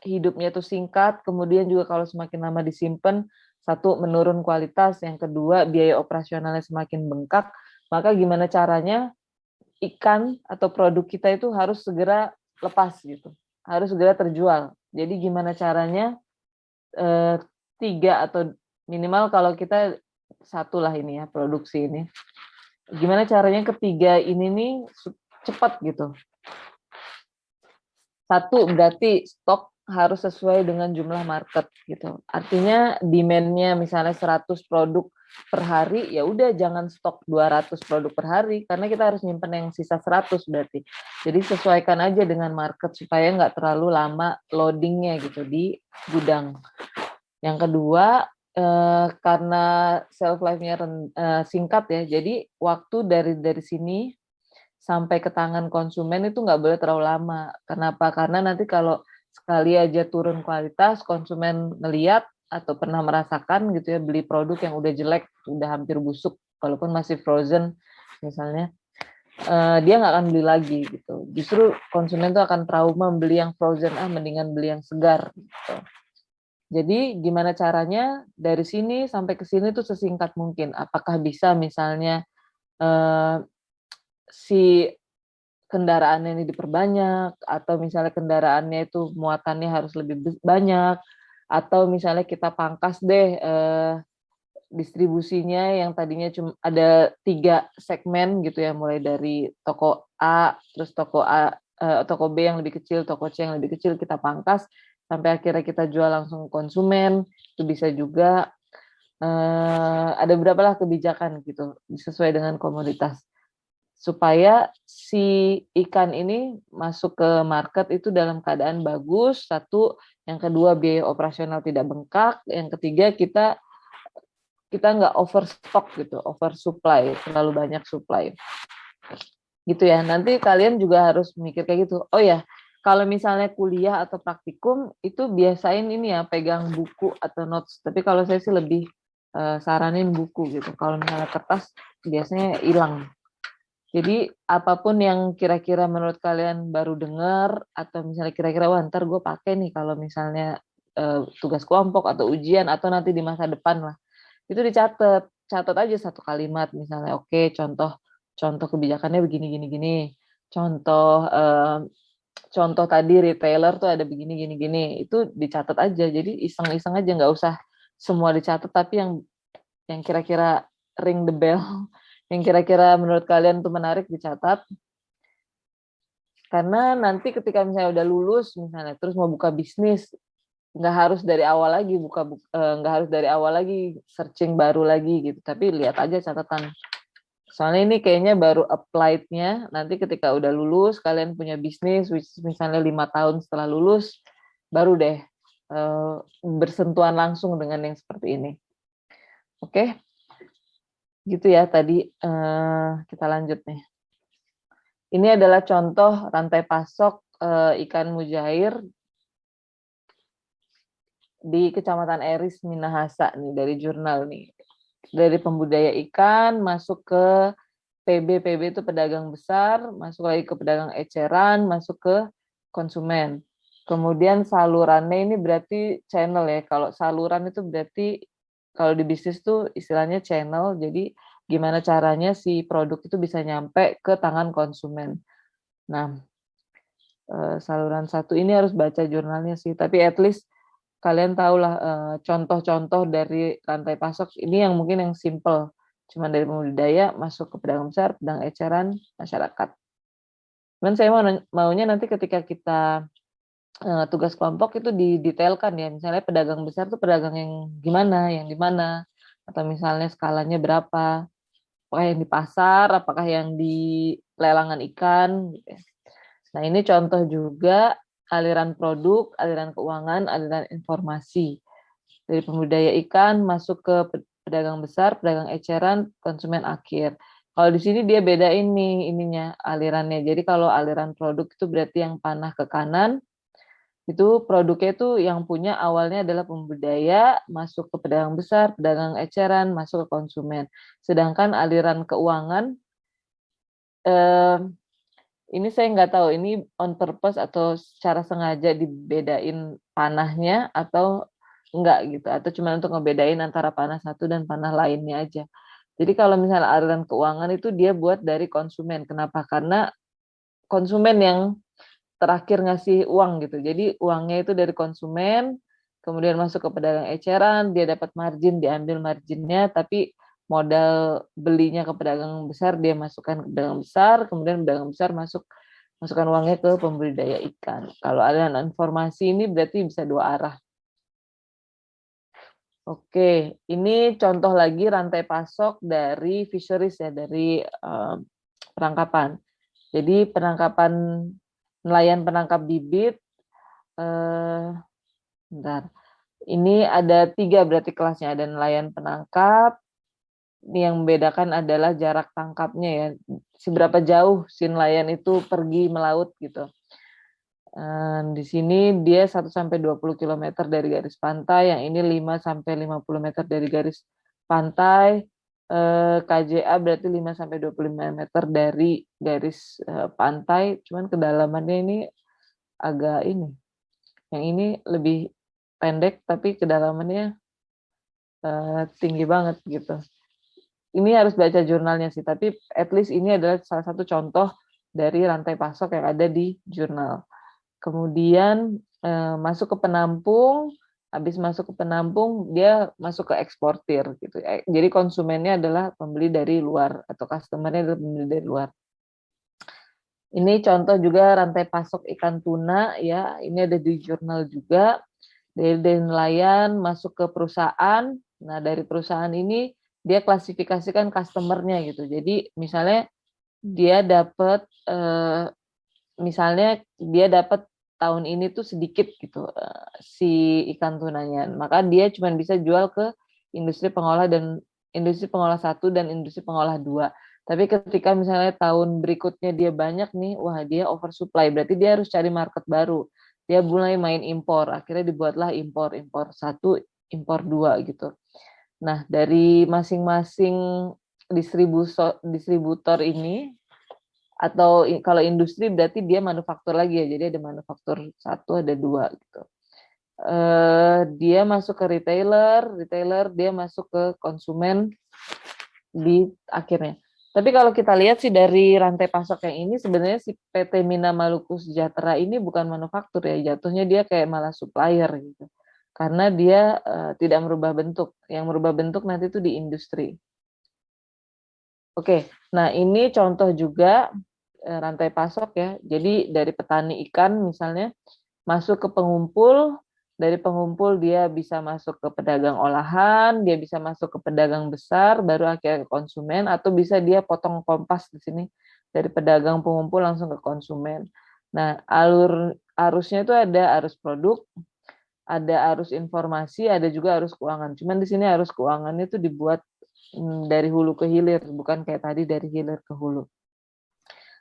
hidupnya itu singkat, kemudian juga kalau semakin lama disimpan, satu, menurun kualitas, yang kedua, biaya operasionalnya semakin bengkak, maka gimana caranya ikan atau produk kita itu harus segera lepas gitu, harus segera terjual. Jadi gimana caranya 3 atau minimal kalau kita 1 lah ini ya produksi ini, gimana caranya ketiga ini nih cepat gitu. 1 berarti stok harus sesuai dengan jumlah market gitu. Artinya demand-nya misalnya 100 produk per hari, ya udah jangan stok 200 produk per hari karena kita harus nyimpen yang sisa 100 berarti. Jadi sesuaikan aja dengan market supaya nggak terlalu lama loading-nya gitu di gudang. Yang kedua, karena shelf life-nya singkat ya, jadi waktu dari sini sampai ke tangan konsumen itu nggak boleh terlalu lama. Kenapa? Karena nanti kalau sekali aja turun kualitas, konsumen ngeliat atau pernah merasakan gitu ya, beli produk yang udah jelek, udah hampir busuk, walaupun masih frozen misalnya, dia nggak akan beli lagi gitu. Justru konsumen tuh akan trauma beli yang frozen, mendingan beli yang segar gitu. Jadi gimana caranya dari sini sampai ke sini tuh sesingkat mungkin. Apakah bisa misalnya si kendaraannya ini diperbanyak, atau misalnya kendaraannya itu muatannya harus lebih banyak, atau misalnya kita pangkas deh distribusinya yang tadinya cuma ada 3 segmen gitu ya, mulai dari toko A, terus toko B yang lebih kecil, toko C yang lebih kecil, kita pangkas sampai akhirnya kita jual langsung konsumen. Itu bisa juga. Ada berapa lah kebijakan gitu sesuai dengan komoditas supaya si ikan ini masuk ke market itu dalam keadaan bagus. Satu, yang kedua biaya operasional tidak bengkak, yang ketiga kita nggak overstock gitu, oversupply, terlalu banyak supply gitu ya. Nanti kalian juga harus mikir kayak gitu. Oh ya, kalau misalnya kuliah atau praktikum itu biasain ini ya, pegang buku atau notes. Tapi kalau saya sih lebih saranin buku gitu. Kalau misalnya kertas biasanya hilang. Jadi apapun yang kira-kira menurut kalian baru dengar atau misalnya kira-kira wah ntar gue pakai nih kalau misalnya tugas kelompok atau ujian atau nanti di masa depan lah, itu dicatat, catat aja satu kalimat misalnya. Oke, contoh kebijakannya begini gini gini, contoh tadi retailer tuh ada begini gini gini, itu dicatat aja. Jadi iseng-iseng aja, nggak usah semua dicatat, tapi yang kira-kira ring the bell, yang kira-kira menurut kalian tuh menarik dicatat. Karena nanti ketika misalnya udah lulus misalnya terus mau buka bisnis, nggak harus dari awal lagi nggak harus dari awal lagi searching baru lagi gitu, tapi lihat aja catatan. Soalnya ini kayaknya baru applied-nya nanti ketika udah lulus kalian punya bisnis, misalnya 5 tahun setelah lulus baru deh bersentuhan langsung dengan yang seperti ini. Oke, gitu ya tadi. Kita lanjut nih. Ini adalah contoh rantai pasok ikan mujair di Kecamatan Eris, Minahasa nih, dari jurnal nih. Dari pembudaya ikan masuk ke PB itu pedagang besar, masuk lagi ke pedagang eceran, masuk ke konsumen. Kemudian salurannya ini berarti channel ya. Kalau saluran itu berarti kalau di bisnis tuh istilahnya channel. Jadi gimana caranya si produk itu bisa nyampe ke tangan konsumen. Nah, saluran satu ini harus baca jurnalnya sih. Tapi at least kalian tahulah contoh-contoh dari rantai pasok ini yang mungkin yang simple, cuman dari pembudidaya masuk ke pedagang besar, pedagang eceran, masyarakat. Cuman saya maunya nanti ketika kita tugas kelompok itu didetailkan ya, misalnya pedagang besar tuh pedagang yang gimana, yang di mana, atau misalnya skalanya berapa, apakah yang di pasar, apakah yang di lelangan ikan. Gitu ya. Nah ini contoh juga aliran produk, aliran keuangan, aliran informasi. Dari pembudidaya ikan masuk ke pedagang besar, pedagang eceran, konsumen akhir. Kalau di sini dia bedain nih ininya alirannya. Jadi kalau aliran produk itu berarti yang panah ke kanan, itu produknya itu yang punya awalnya adalah pembudidaya, masuk ke pedagang besar, pedagang eceran, masuk ke konsumen. Sedangkan aliran keuangan ini saya nggak tahu ini on purpose atau secara sengaja dibedain panahnya atau enggak gitu, atau cuma untuk ngebedain antara panah satu dan panah lainnya aja. Jadi kalau misalnya aliran keuangan itu dia buat dari konsumen. Kenapa? Karena konsumen yang terakhir ngasih uang gitu. Jadi uangnya itu dari konsumen, kemudian masuk ke pedagang eceran, dia dapat margin, diambil marginnya, tapi modal belinya ke pedagang besar dia masukkan ke pedagang besar, kemudian pedagang besar masukkan uangnya ke pembudidaya ikan. Kalau aliran informasi ini berarti bisa dua arah. Oke, ini contoh lagi rantai pasok dari fisheries ya, dari penangkapan. Jadi nelayan penangkap bibit, bentar. Ini ada 3 berarti kelasnya, ada nelayan penangkap. Ini yang membedakan adalah jarak tangkapnya ya, seberapa jauh si nelayan itu pergi melaut gitu. Di sini dia 1-20 km dari garis pantai, yang ini 5-50 meter dari garis pantai. KJA berarti 5-25 meter dari garis pantai, cuman kedalamannya ini agak ini. Yang ini lebih pendek tapi kedalamannya tinggi banget gitu. Ini harus baca jurnalnya sih, tapi at least ini adalah salah satu contoh dari rantai pasok yang ada di jurnal. Kemudian masuk ke penampung, habis masuk ke penampung dia masuk ke eksportir gitu. Jadi konsumennya adalah pembeli dari luar atau customernya adalah pembeli dari luar. Ini contoh juga rantai pasok ikan tuna ya. Ini ada di jurnal juga. Dari nelayan masuk ke perusahaan. Nah, dari perusahaan ini dia klasifikasikan customernya gitu. Jadi misalnya dia dapat tahun ini tuh sedikit gitu si ikan tunanya. Maka dia cuma bisa jual ke industri pengolah 1 dan industri pengolah 2. Tapi ketika misalnya tahun berikutnya dia banyak nih, wah dia oversupply, berarti dia harus cari market baru. Dia mulai main impor, akhirnya dibuatlah impor 1, impor 2 gitu. Nah, dari masing-masing distributor ini, atau kalau industri berarti dia manufaktur lagi ya, jadi ada manufaktur 1, ada 2 gitu. Dia masuk ke retailer dia masuk ke konsumen di akhirnya. Tapi kalau kita lihat sih dari rantai pasok yang ini, sebenarnya si PT Mina Maluku Sejahtera ini bukan manufaktur ya, jatuhnya dia kayak malah supplier gitu. Karena dia tidak merubah bentuk. Yang merubah bentuk nanti itu di industri. Oke, nah ini contoh juga rantai pasok ya. Jadi dari petani ikan misalnya masuk ke pengumpul, dari pengumpul dia bisa masuk ke pedagang olahan, dia bisa masuk ke pedagang besar, baru akhirnya ke konsumen, atau bisa dia potong kompas di sini dari pedagang pengumpul langsung ke konsumen. Nah, arusnya itu ada arus produk, ada arus informasi, ada juga arus keuangan. Cuman di sini arus keuangannya itu dibuat dari hulu ke hilir, bukan kayak tadi dari hilir ke hulu.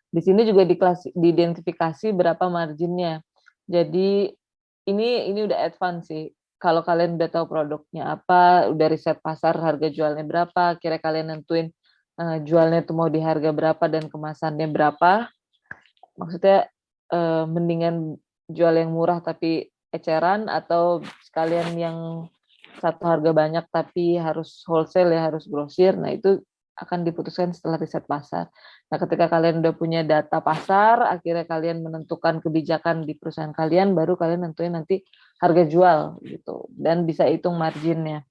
Di sini juga diidentifikasi berapa marginnya. Jadi ini udah advance sih. Kalau kalian udah tahu produknya apa, udah riset pasar harga jualnya berapa, kira kalian nentuin jualnya itu mau di harga berapa dan kemasannya berapa. Maksudnya mendingan jual yang murah tapi eceran, atau sekalian yang satu harga banyak tapi harus wholesale ya, harus grosir. Nah, itu akan diputuskan setelah riset pasar. Nah, ketika kalian udah punya data pasar, akhirnya kalian menentukan kebijakan di perusahaan kalian, baru kalian nentuin nanti harga jual gitu, dan bisa hitung marginnya.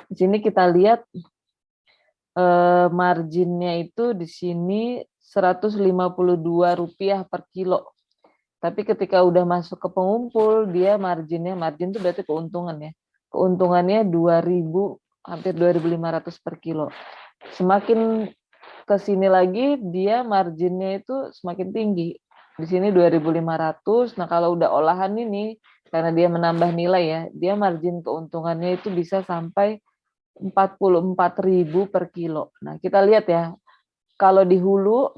Di sini kita lihat marginnya itu di sini Rp152 per kilo. Tapi ketika udah masuk ke pengumpul, dia margin itu berarti keuntungan ya. Keuntungannya 2.000, hampir 2.500 per kilo. Semakin ke sini lagi dia marginnya itu semakin tinggi. Di sini 2.500. Nah, kalau udah olahan ini karena dia menambah nilai ya, dia margin keuntungannya itu bisa sampai 44.000 per kilo. Nah, kita lihat ya. Kalau di hulu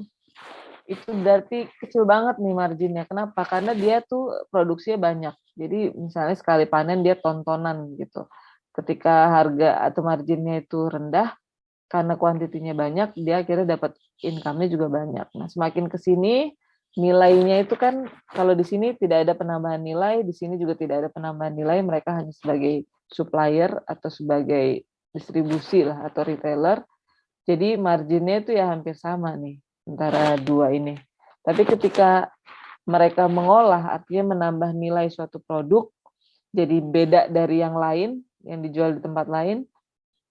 itu berarti kecil banget nih marginnya. Kenapa? Karena dia tuh produksinya banyak. Jadi misalnya sekali panen dia tontonan gitu. Ketika harga atau marginnya itu rendah, karena kuantitinya banyak, dia akhirnya dapat income-nya juga banyak. Nah, semakin ke sini nilainya itu kan kalau di sini tidak ada penambahan nilai, di sini juga tidak ada penambahan nilai, mereka hanya sebagai supplier atau sebagai distribusi lah atau retailer. Jadi marginnya itu ya hampir sama nih antara dua ini. Tapi ketika mereka mengolah, artinya menambah nilai suatu produk, jadi beda dari yang lain, yang dijual di tempat lain,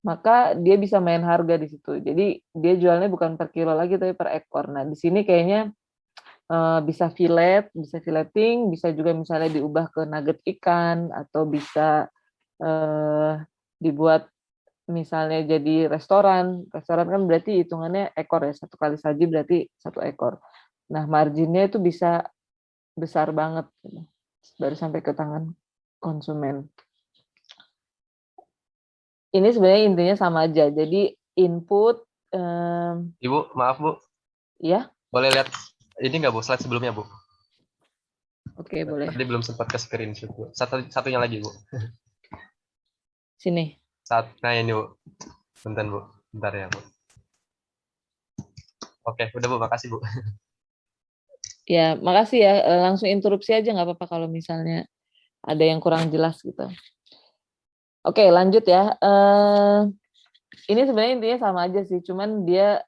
maka dia bisa main harga di situ. Jadi dia jualnya bukan per kilo lagi, tapi per ekor. Nah, di sini kayaknya bisa fileting, bisa juga misalnya diubah ke nugget ikan, atau bisa dibuat misalnya jadi restoran. Restoran kan berarti hitungannya ekor ya, satu kali saji berarti 1 ekor. Nah, marginnya itu bisa besar banget, baru sampai ke tangan konsumen. ini sebenarnya intinya sama aja. Jadi input, Ibu, maaf Bu, ya, boleh lihat ini nggak Bu, slide sebelumnya Bu? oke boleh. Tadi belum sempat ke screenshot Bu. Satunya lagi Bu. Sini. Nah ini Bu. Bentar Bu. Bentar ya Bu. Oke, udah Bu, makasih Bu. Ya, makasih ya. Langsung interupsi aja nggak apa-apa kalau misalnya ada yang kurang jelas gitu. Oke, lanjut ya. Ini sebenarnya intinya sama aja sih, cuman dia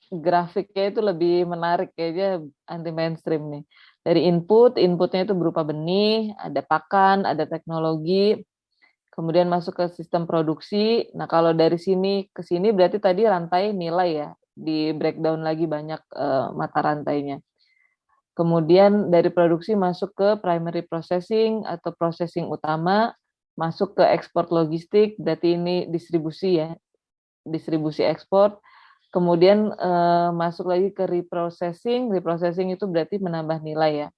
grafiknya itu lebih menarik, kayaknya anti mainstream nih. Dari inputnya itu berupa benih, ada pakan, ada teknologi, kemudian masuk ke sistem produksi. Nah, kalau dari sini ke sini berarti tadi rantai nilai ya, di breakdown lagi banyak mata rantainya. Kemudian dari produksi masuk ke primary processing atau processing utama, masuk ke ekspor logistik, berarti ini distribusi ya, distribusi ekspor. Kemudian masuk lagi ke reprocessing itu berarti menambah nilai ya.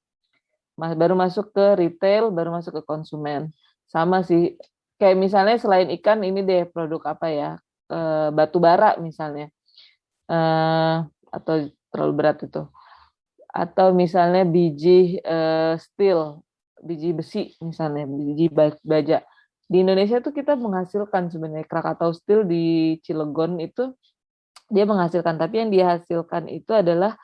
Baru masuk ke retail, baru masuk ke konsumen. Sama sih, kayak misalnya selain ikan ini deh produk apa ya, batu bara misalnya, atau terlalu berat itu. Atau misalnya biji steel, biji besi misalnya, biji baja. Di Indonesia tuh kita menghasilkan sebenarnya Krakatau Steel di Cilegon itu dia menghasilkan, tapi yang dihasilkan itu adalah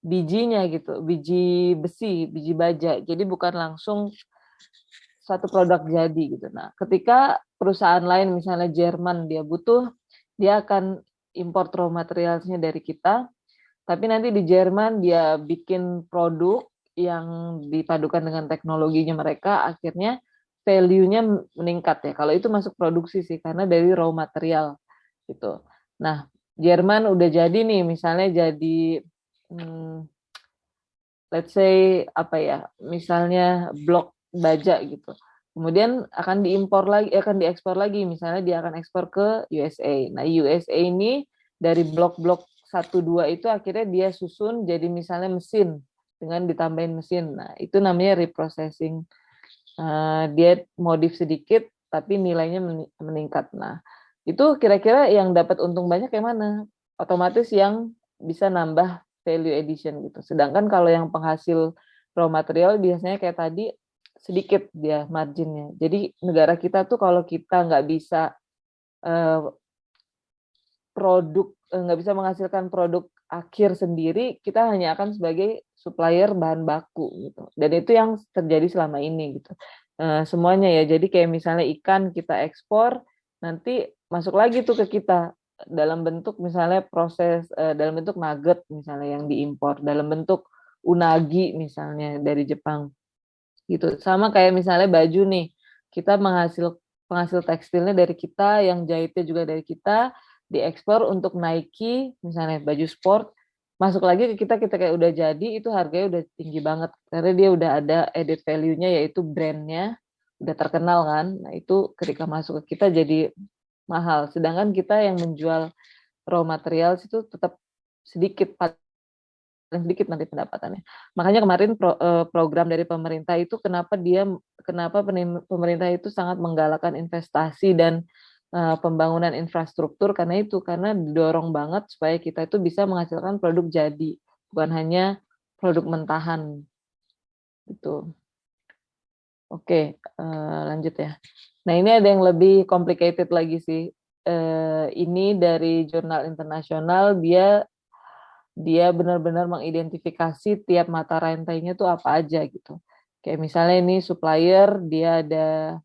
bijinya gitu, biji besi, biji baja. Jadi bukan langsung satu produk jadi gitu. Nah, ketika perusahaan lain misalnya Jerman dia butuh, dia akan import raw materialsnya dari kita, tapi nanti di Jerman dia bikin produk yang dipadukan dengan teknologinya mereka, akhirnya value-nya meningkat ya. Kalau itu masuk produksi sih, karena dari raw material gitu. Nah, Jerman udah jadi nih, misalnya jadi, let's say apa ya, misalnya blok baja gitu. Kemudian akan diimpor lagi, akan diekspor lagi, misalnya dia akan ekspor ke USA. Nah, USA ini dari blok-blok 1-2 itu akhirnya dia susun jadi misalnya mesin dengan ditambahin mesin. Nah, itu namanya reprocessing. Dia modif sedikit tapi nilainya meningkat. Nah, itu kira-kira yang dapat untung banyak yang mana? Otomatis yang bisa nambah value addition gitu. Sedangkan kalau yang penghasil raw material biasanya kayak tadi sedikit dia marginnya. Jadi negara kita tuh kalau kita nggak bisa nggak bisa menghasilkan produk akhir sendiri, kita hanya akan sebagai supplier bahan baku gitu. Dan itu yang terjadi selama ini gitu. Semuanya ya. Jadi kayak misalnya ikan kita ekspor, nanti masuk lagi tuh ke kita dalam bentuk misalnya proses dalam bentuk nugget misalnya yang diimpor, dalam bentuk unagi misalnya dari Jepang. Gitu. Sama kayak misalnya baju nih, kita penghasil tekstilnya dari kita, yang jahitnya juga dari kita, diekspor untuk Nike, misalnya baju sport, masuk lagi ke kita kayak udah jadi, itu harganya udah tinggi banget, karena dia udah ada added value-nya, yaitu brand-nya, udah terkenal kan, nah itu ketika masuk ke kita jadi mahal, sedangkan kita yang menjual raw material itu tetap sedikit, sedikit nanti pendapatannya. Makanya kemarin program dari pemerintah itu kenapa pemerintah itu sangat menggalakkan investasi dan pembangunan infrastruktur, karena didorong banget supaya kita itu bisa menghasilkan produk jadi, bukan hanya produk mentahan gitu. Oke, lanjut ya. Nah, ini ada yang lebih complicated lagi sih. Ini dari jurnal internasional, dia benar-benar mengidentifikasi tiap mata rantainya tuh apa aja gitu. Kayak misalnya ini supplier, dia ada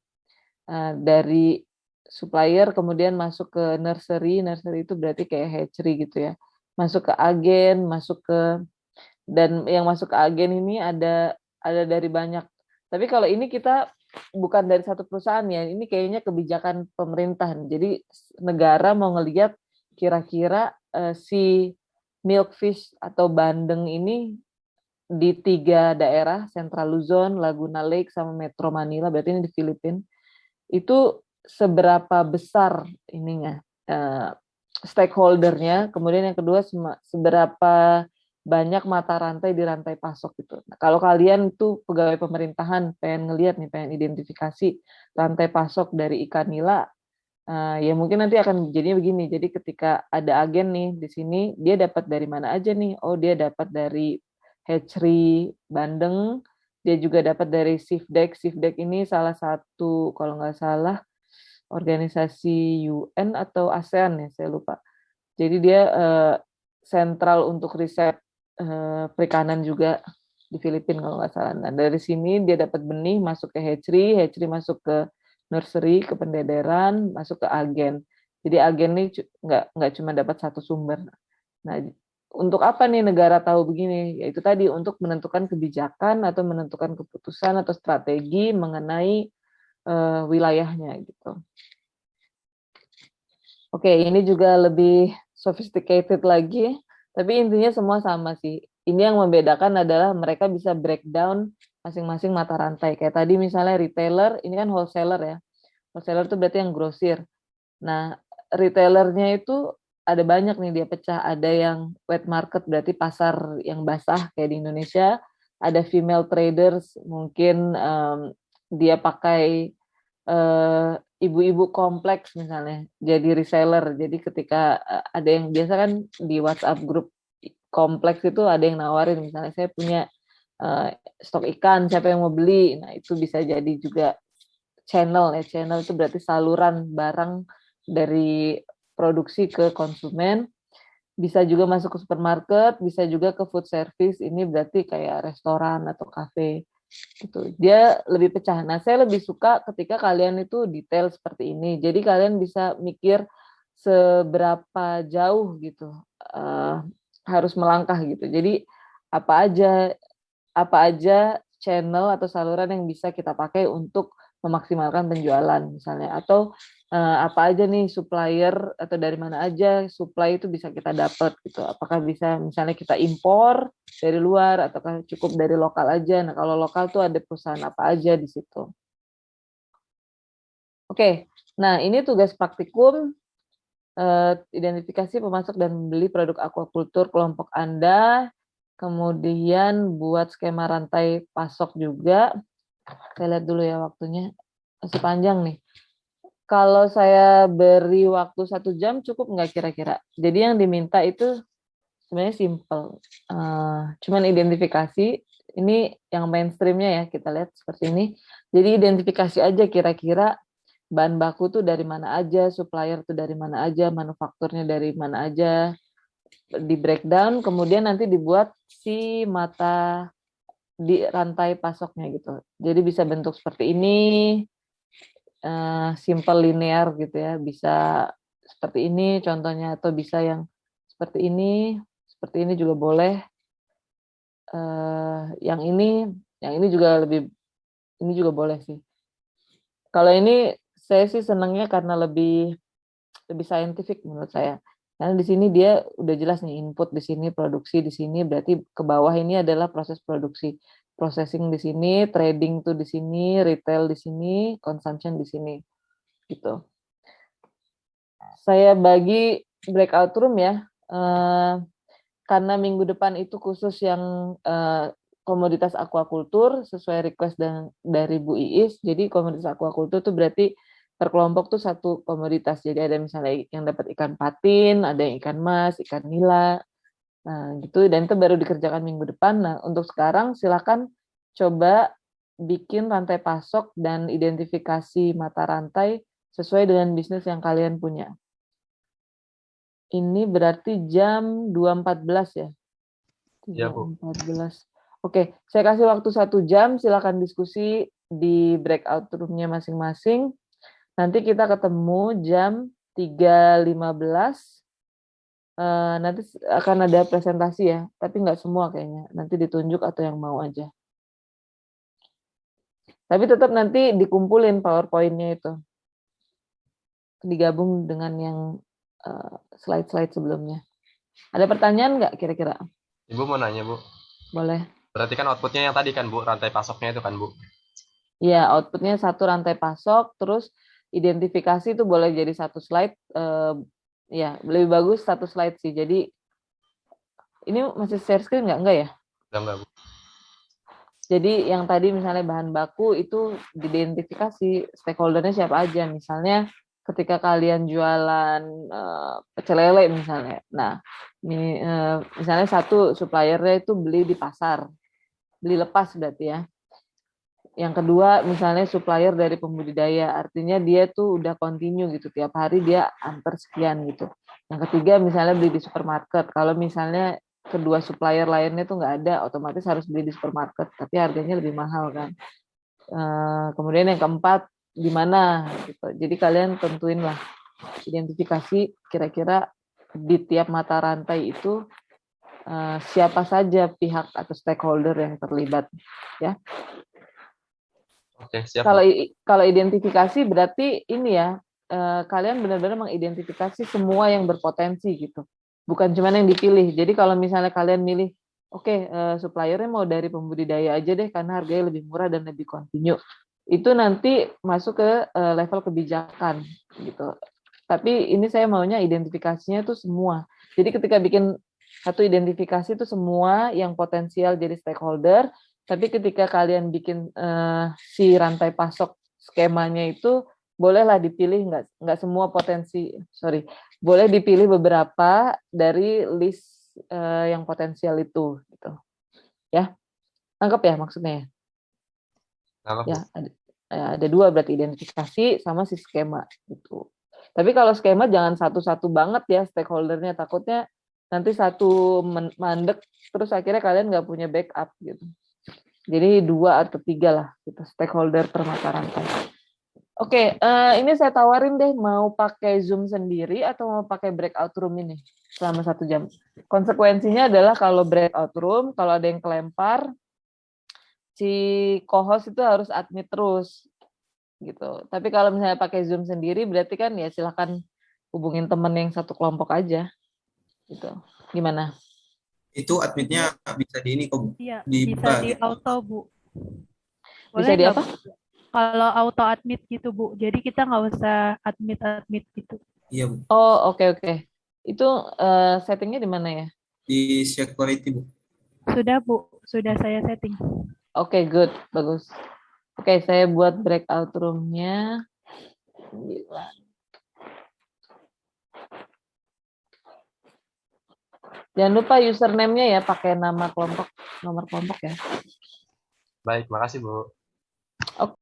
dari supplier kemudian masuk ke nursery itu berarti kayak hatchery gitu ya. Masuk ke agen, dan yang masuk ke agen ini ada dari banyak. Tapi kalau ini kita bukan dari satu perusahaan ya, ini kayaknya kebijakan pemerintah. Jadi negara mau ngelihat kira-kira si milkfish atau bandeng ini di 3 daerah, Central Luzon, Laguna Lake, sama Metro Manila, berarti ini di Filipina, itu seberapa besar ininya stakeholdernya, kemudian yang kedua seberapa banyak mata rantai di rantai pasok gitu. Nah, kalau kalian tuh pegawai pemerintahan pengen ngelihat nih, pengen identifikasi rantai pasok dari ikan nila, ya mungkin nanti akan jadinya begini. Jadi ketika ada agen nih di sini, dia dapat dari mana aja nih? Oh, dia dapat dari hatchery Bandeng, dia juga dapat dari Sifdek. Sifdek ini salah satu, kalau nggak salah, organisasi UN atau ASEAN ya, saya lupa. Jadi dia sentral untuk riset perikanan juga di Filipina kalau nggak salah. Nah, dari sini dia dapat benih masuk ke hatchery, hatchery masuk ke nursery, ke pendederan, masuk ke agen. Jadi agen ini nggak cuma dapat satu sumber. Nah, untuk apa nih negara tahu begini? Yaitu tadi untuk menentukan kebijakan atau menentukan keputusan atau strategi mengenai wilayahnya gitu. Oke, ini juga lebih sophisticated lagi, tapi intinya semua sama sih. Ini yang membedakan adalah mereka bisa breakdown masing-masing mata rantai. Kayak tadi misalnya retailer, ini kan wholesaler ya. Wholesaler itu berarti yang grosir. Nah, retailernya itu ada banyak nih, dia pecah. Ada yang wet market, berarti pasar yang basah kayak di Indonesia. Ada female traders, mungkin dia pakai ibu-ibu kompleks misalnya jadi reseller. Jadi ketika ada yang biasa kan di WhatsApp grup kompleks itu ada yang nawarin, misalnya saya punya stok ikan, siapa yang mau beli. Nah, itu bisa jadi juga channel ya. Channel itu berarti saluran barang dari produksi ke konsumen. Bisa juga masuk ke supermarket, bisa juga ke food service. Ini berarti kayak restoran atau kafe. Gitu. Dia lebih pecah. Nah, saya lebih suka ketika kalian itu detail seperti ini. Jadi kalian bisa mikir seberapa jauh gitu harus melangkah gitu. Jadi apa aja channel atau saluran yang bisa kita pakai untuk memaksimalkan penjualan misalnya, atau apa aja nih supplier atau dari mana aja supply itu bisa kita dapat gitu. Apakah bisa misalnya kita impor dari luar ataukah cukup dari lokal aja. Nah, kalau lokal tuh ada perusahaan apa aja di situ. Oke, nah ini tugas praktikum, identifikasi pemasok dan pembeli produk aquaculture kelompok Anda, kemudian buat skema rantai pasok juga. Saya lihat dulu ya waktunya, masih panjang nih. Kalau saya beri waktu 1 jam cukup nggak kira-kira? Jadi yang diminta itu sebenarnya simple. Cuman identifikasi, ini yang mainstreamnya ya, kita lihat seperti ini. Jadi identifikasi aja kira-kira bahan baku tuh dari mana aja, supplier tuh dari mana aja, manufakturnya dari mana aja, di breakdown, kemudian nanti dibuat si mata di rantai pasoknya gitu. Jadi bisa bentuk seperti ini, simple linear gitu ya, bisa seperti ini contohnya, atau bisa yang seperti ini juga boleh. Yang ini juga ini juga boleh sih. Kalau ini saya sih senangnya karena lebih scientific menurut saya. Karena di sini dia udah jelas nih, input di sini, produksi di sini, berarti ke bawah ini adalah proses produksi. Processing di sini, trading tuh di sini, retail di sini, consumption di sini. Gitu. Saya bagi breakout room ya. Karena minggu depan itu khusus yang komoditas aquaculture sesuai request dari Bu Iis. Jadi komoditas aquaculture itu berarti per kelompok tuh satu komoditas. Jadi ada misalnya yang dapat ikan patin, ada yang ikan mas, ikan nila. Nah, gitu. Dan itu baru dikerjakan minggu depan. Nah, untuk sekarang silakan coba bikin rantai pasok dan identifikasi mata rantai sesuai dengan bisnis yang kalian punya. Ini berarti jam 2.14 ya? Iya, Bu. 2.14. Oke, saya kasih waktu 1 jam, silakan diskusi di breakout room-nya masing-masing. Nanti kita ketemu jam 3.15. Nanti akan ada presentasi ya, tapi nggak semua kayaknya. Nanti ditunjuk atau yang mau aja. Tapi tetap nanti dikumpulin PowerPoint-nya itu. Digabung dengan yang slide-slide sebelumnya. Ada pertanyaan nggak kira-kira? Ibu mau nanya, Bu. Boleh. Berarti kan outputnya yang tadi kan, Bu, rantai pasoknya itu kan, Bu? Iya, outputnya 1 rantai pasok, terus identifikasi itu boleh jadi 1 slide. Ya, lebih bagus 1 slide sih. Jadi Ini masih share screen nggak? Enggak ya? Enggak, Bu. Jadi yang tadi misalnya bahan baku itu diidentifikasi stakeholdernya siapa aja. Misalnya ketika kalian jualan pecel lele misalnya. Nah, ini misalnya satu suppliernya itu beli di pasar, beli lepas berarti ya. Yang kedua misalnya supplier dari pembudidaya, artinya dia tuh udah continue gitu, tiap hari dia antar sekian gitu. Yang ketiga misalnya beli di supermarket. Kalau misalnya kedua supplier lainnya tuh nggak ada, otomatis harus beli di supermarket, tapi harganya lebih mahal kan. Kemudian yang keempat di mana gitu. Jadi kalian tentuin lah, identifikasi kira-kira di tiap mata rantai itu siapa saja pihak atau stakeholder yang terlibat ya. Oke, siap. Kalau identifikasi berarti ini ya, kalian benar-benar mengidentifikasi semua yang berpotensi gitu. Bukan cuma yang dipilih. Jadi kalau misalnya kalian milih, oke, suppliernya mau dari pembudidaya aja deh karena harganya lebih murah dan lebih kontinu. Itu nanti masuk ke level kebijakan gitu. Tapi ini saya maunya identifikasinya tuh semua. Jadi ketika bikin satu identifikasi itu semua yang potensial jadi stakeholder, tapi ketika kalian bikin si rantai pasok skemanya itu bolehlah dipilih nggak semua boleh dipilih beberapa dari list yang potensial itu gitu ya, tangkap ya maksudnya ya. Ada dua berarti, identifikasi sama si skema gitu. Tapi kalau skema jangan satu-satu banget ya stakeholdernya, takutnya nanti satu mandek terus akhirnya kalian nggak punya backup gitu. Jadi 2 atau 3 lah gitu, stakeholder per mata rantai. Oke, ini saya tawarin deh, mau pakai Zoom sendiri atau mau pakai breakout room ini selama 1 jam. Konsekuensinya adalah kalau breakout room, kalau ada yang kelempar, si co-host itu harus admit terus gitu. Tapi kalau misalnya pakai Zoom sendiri, berarti kan ya silakan hubungin temen yang satu kelompok aja gitu. Gimana? Itu admitnya bisa di ini kok, Bu? Iya, Dibuka bisa di gitu. auto, Bu. Bisa di apa? Kalau auto admit gitu, Bu. Jadi kita nggak usah admit gitu. Iya, Bu. Oh, oke. Itu settingnya di mana ya? Di security, Bu. Sudah, Bu. Sudah saya setting. Oke, good. Bagus. Oke, saya buat breakout room-nya. Jangan lupa username-nya ya, pakai nama kelompok, nomor kelompok ya. Baik, makasih Bu.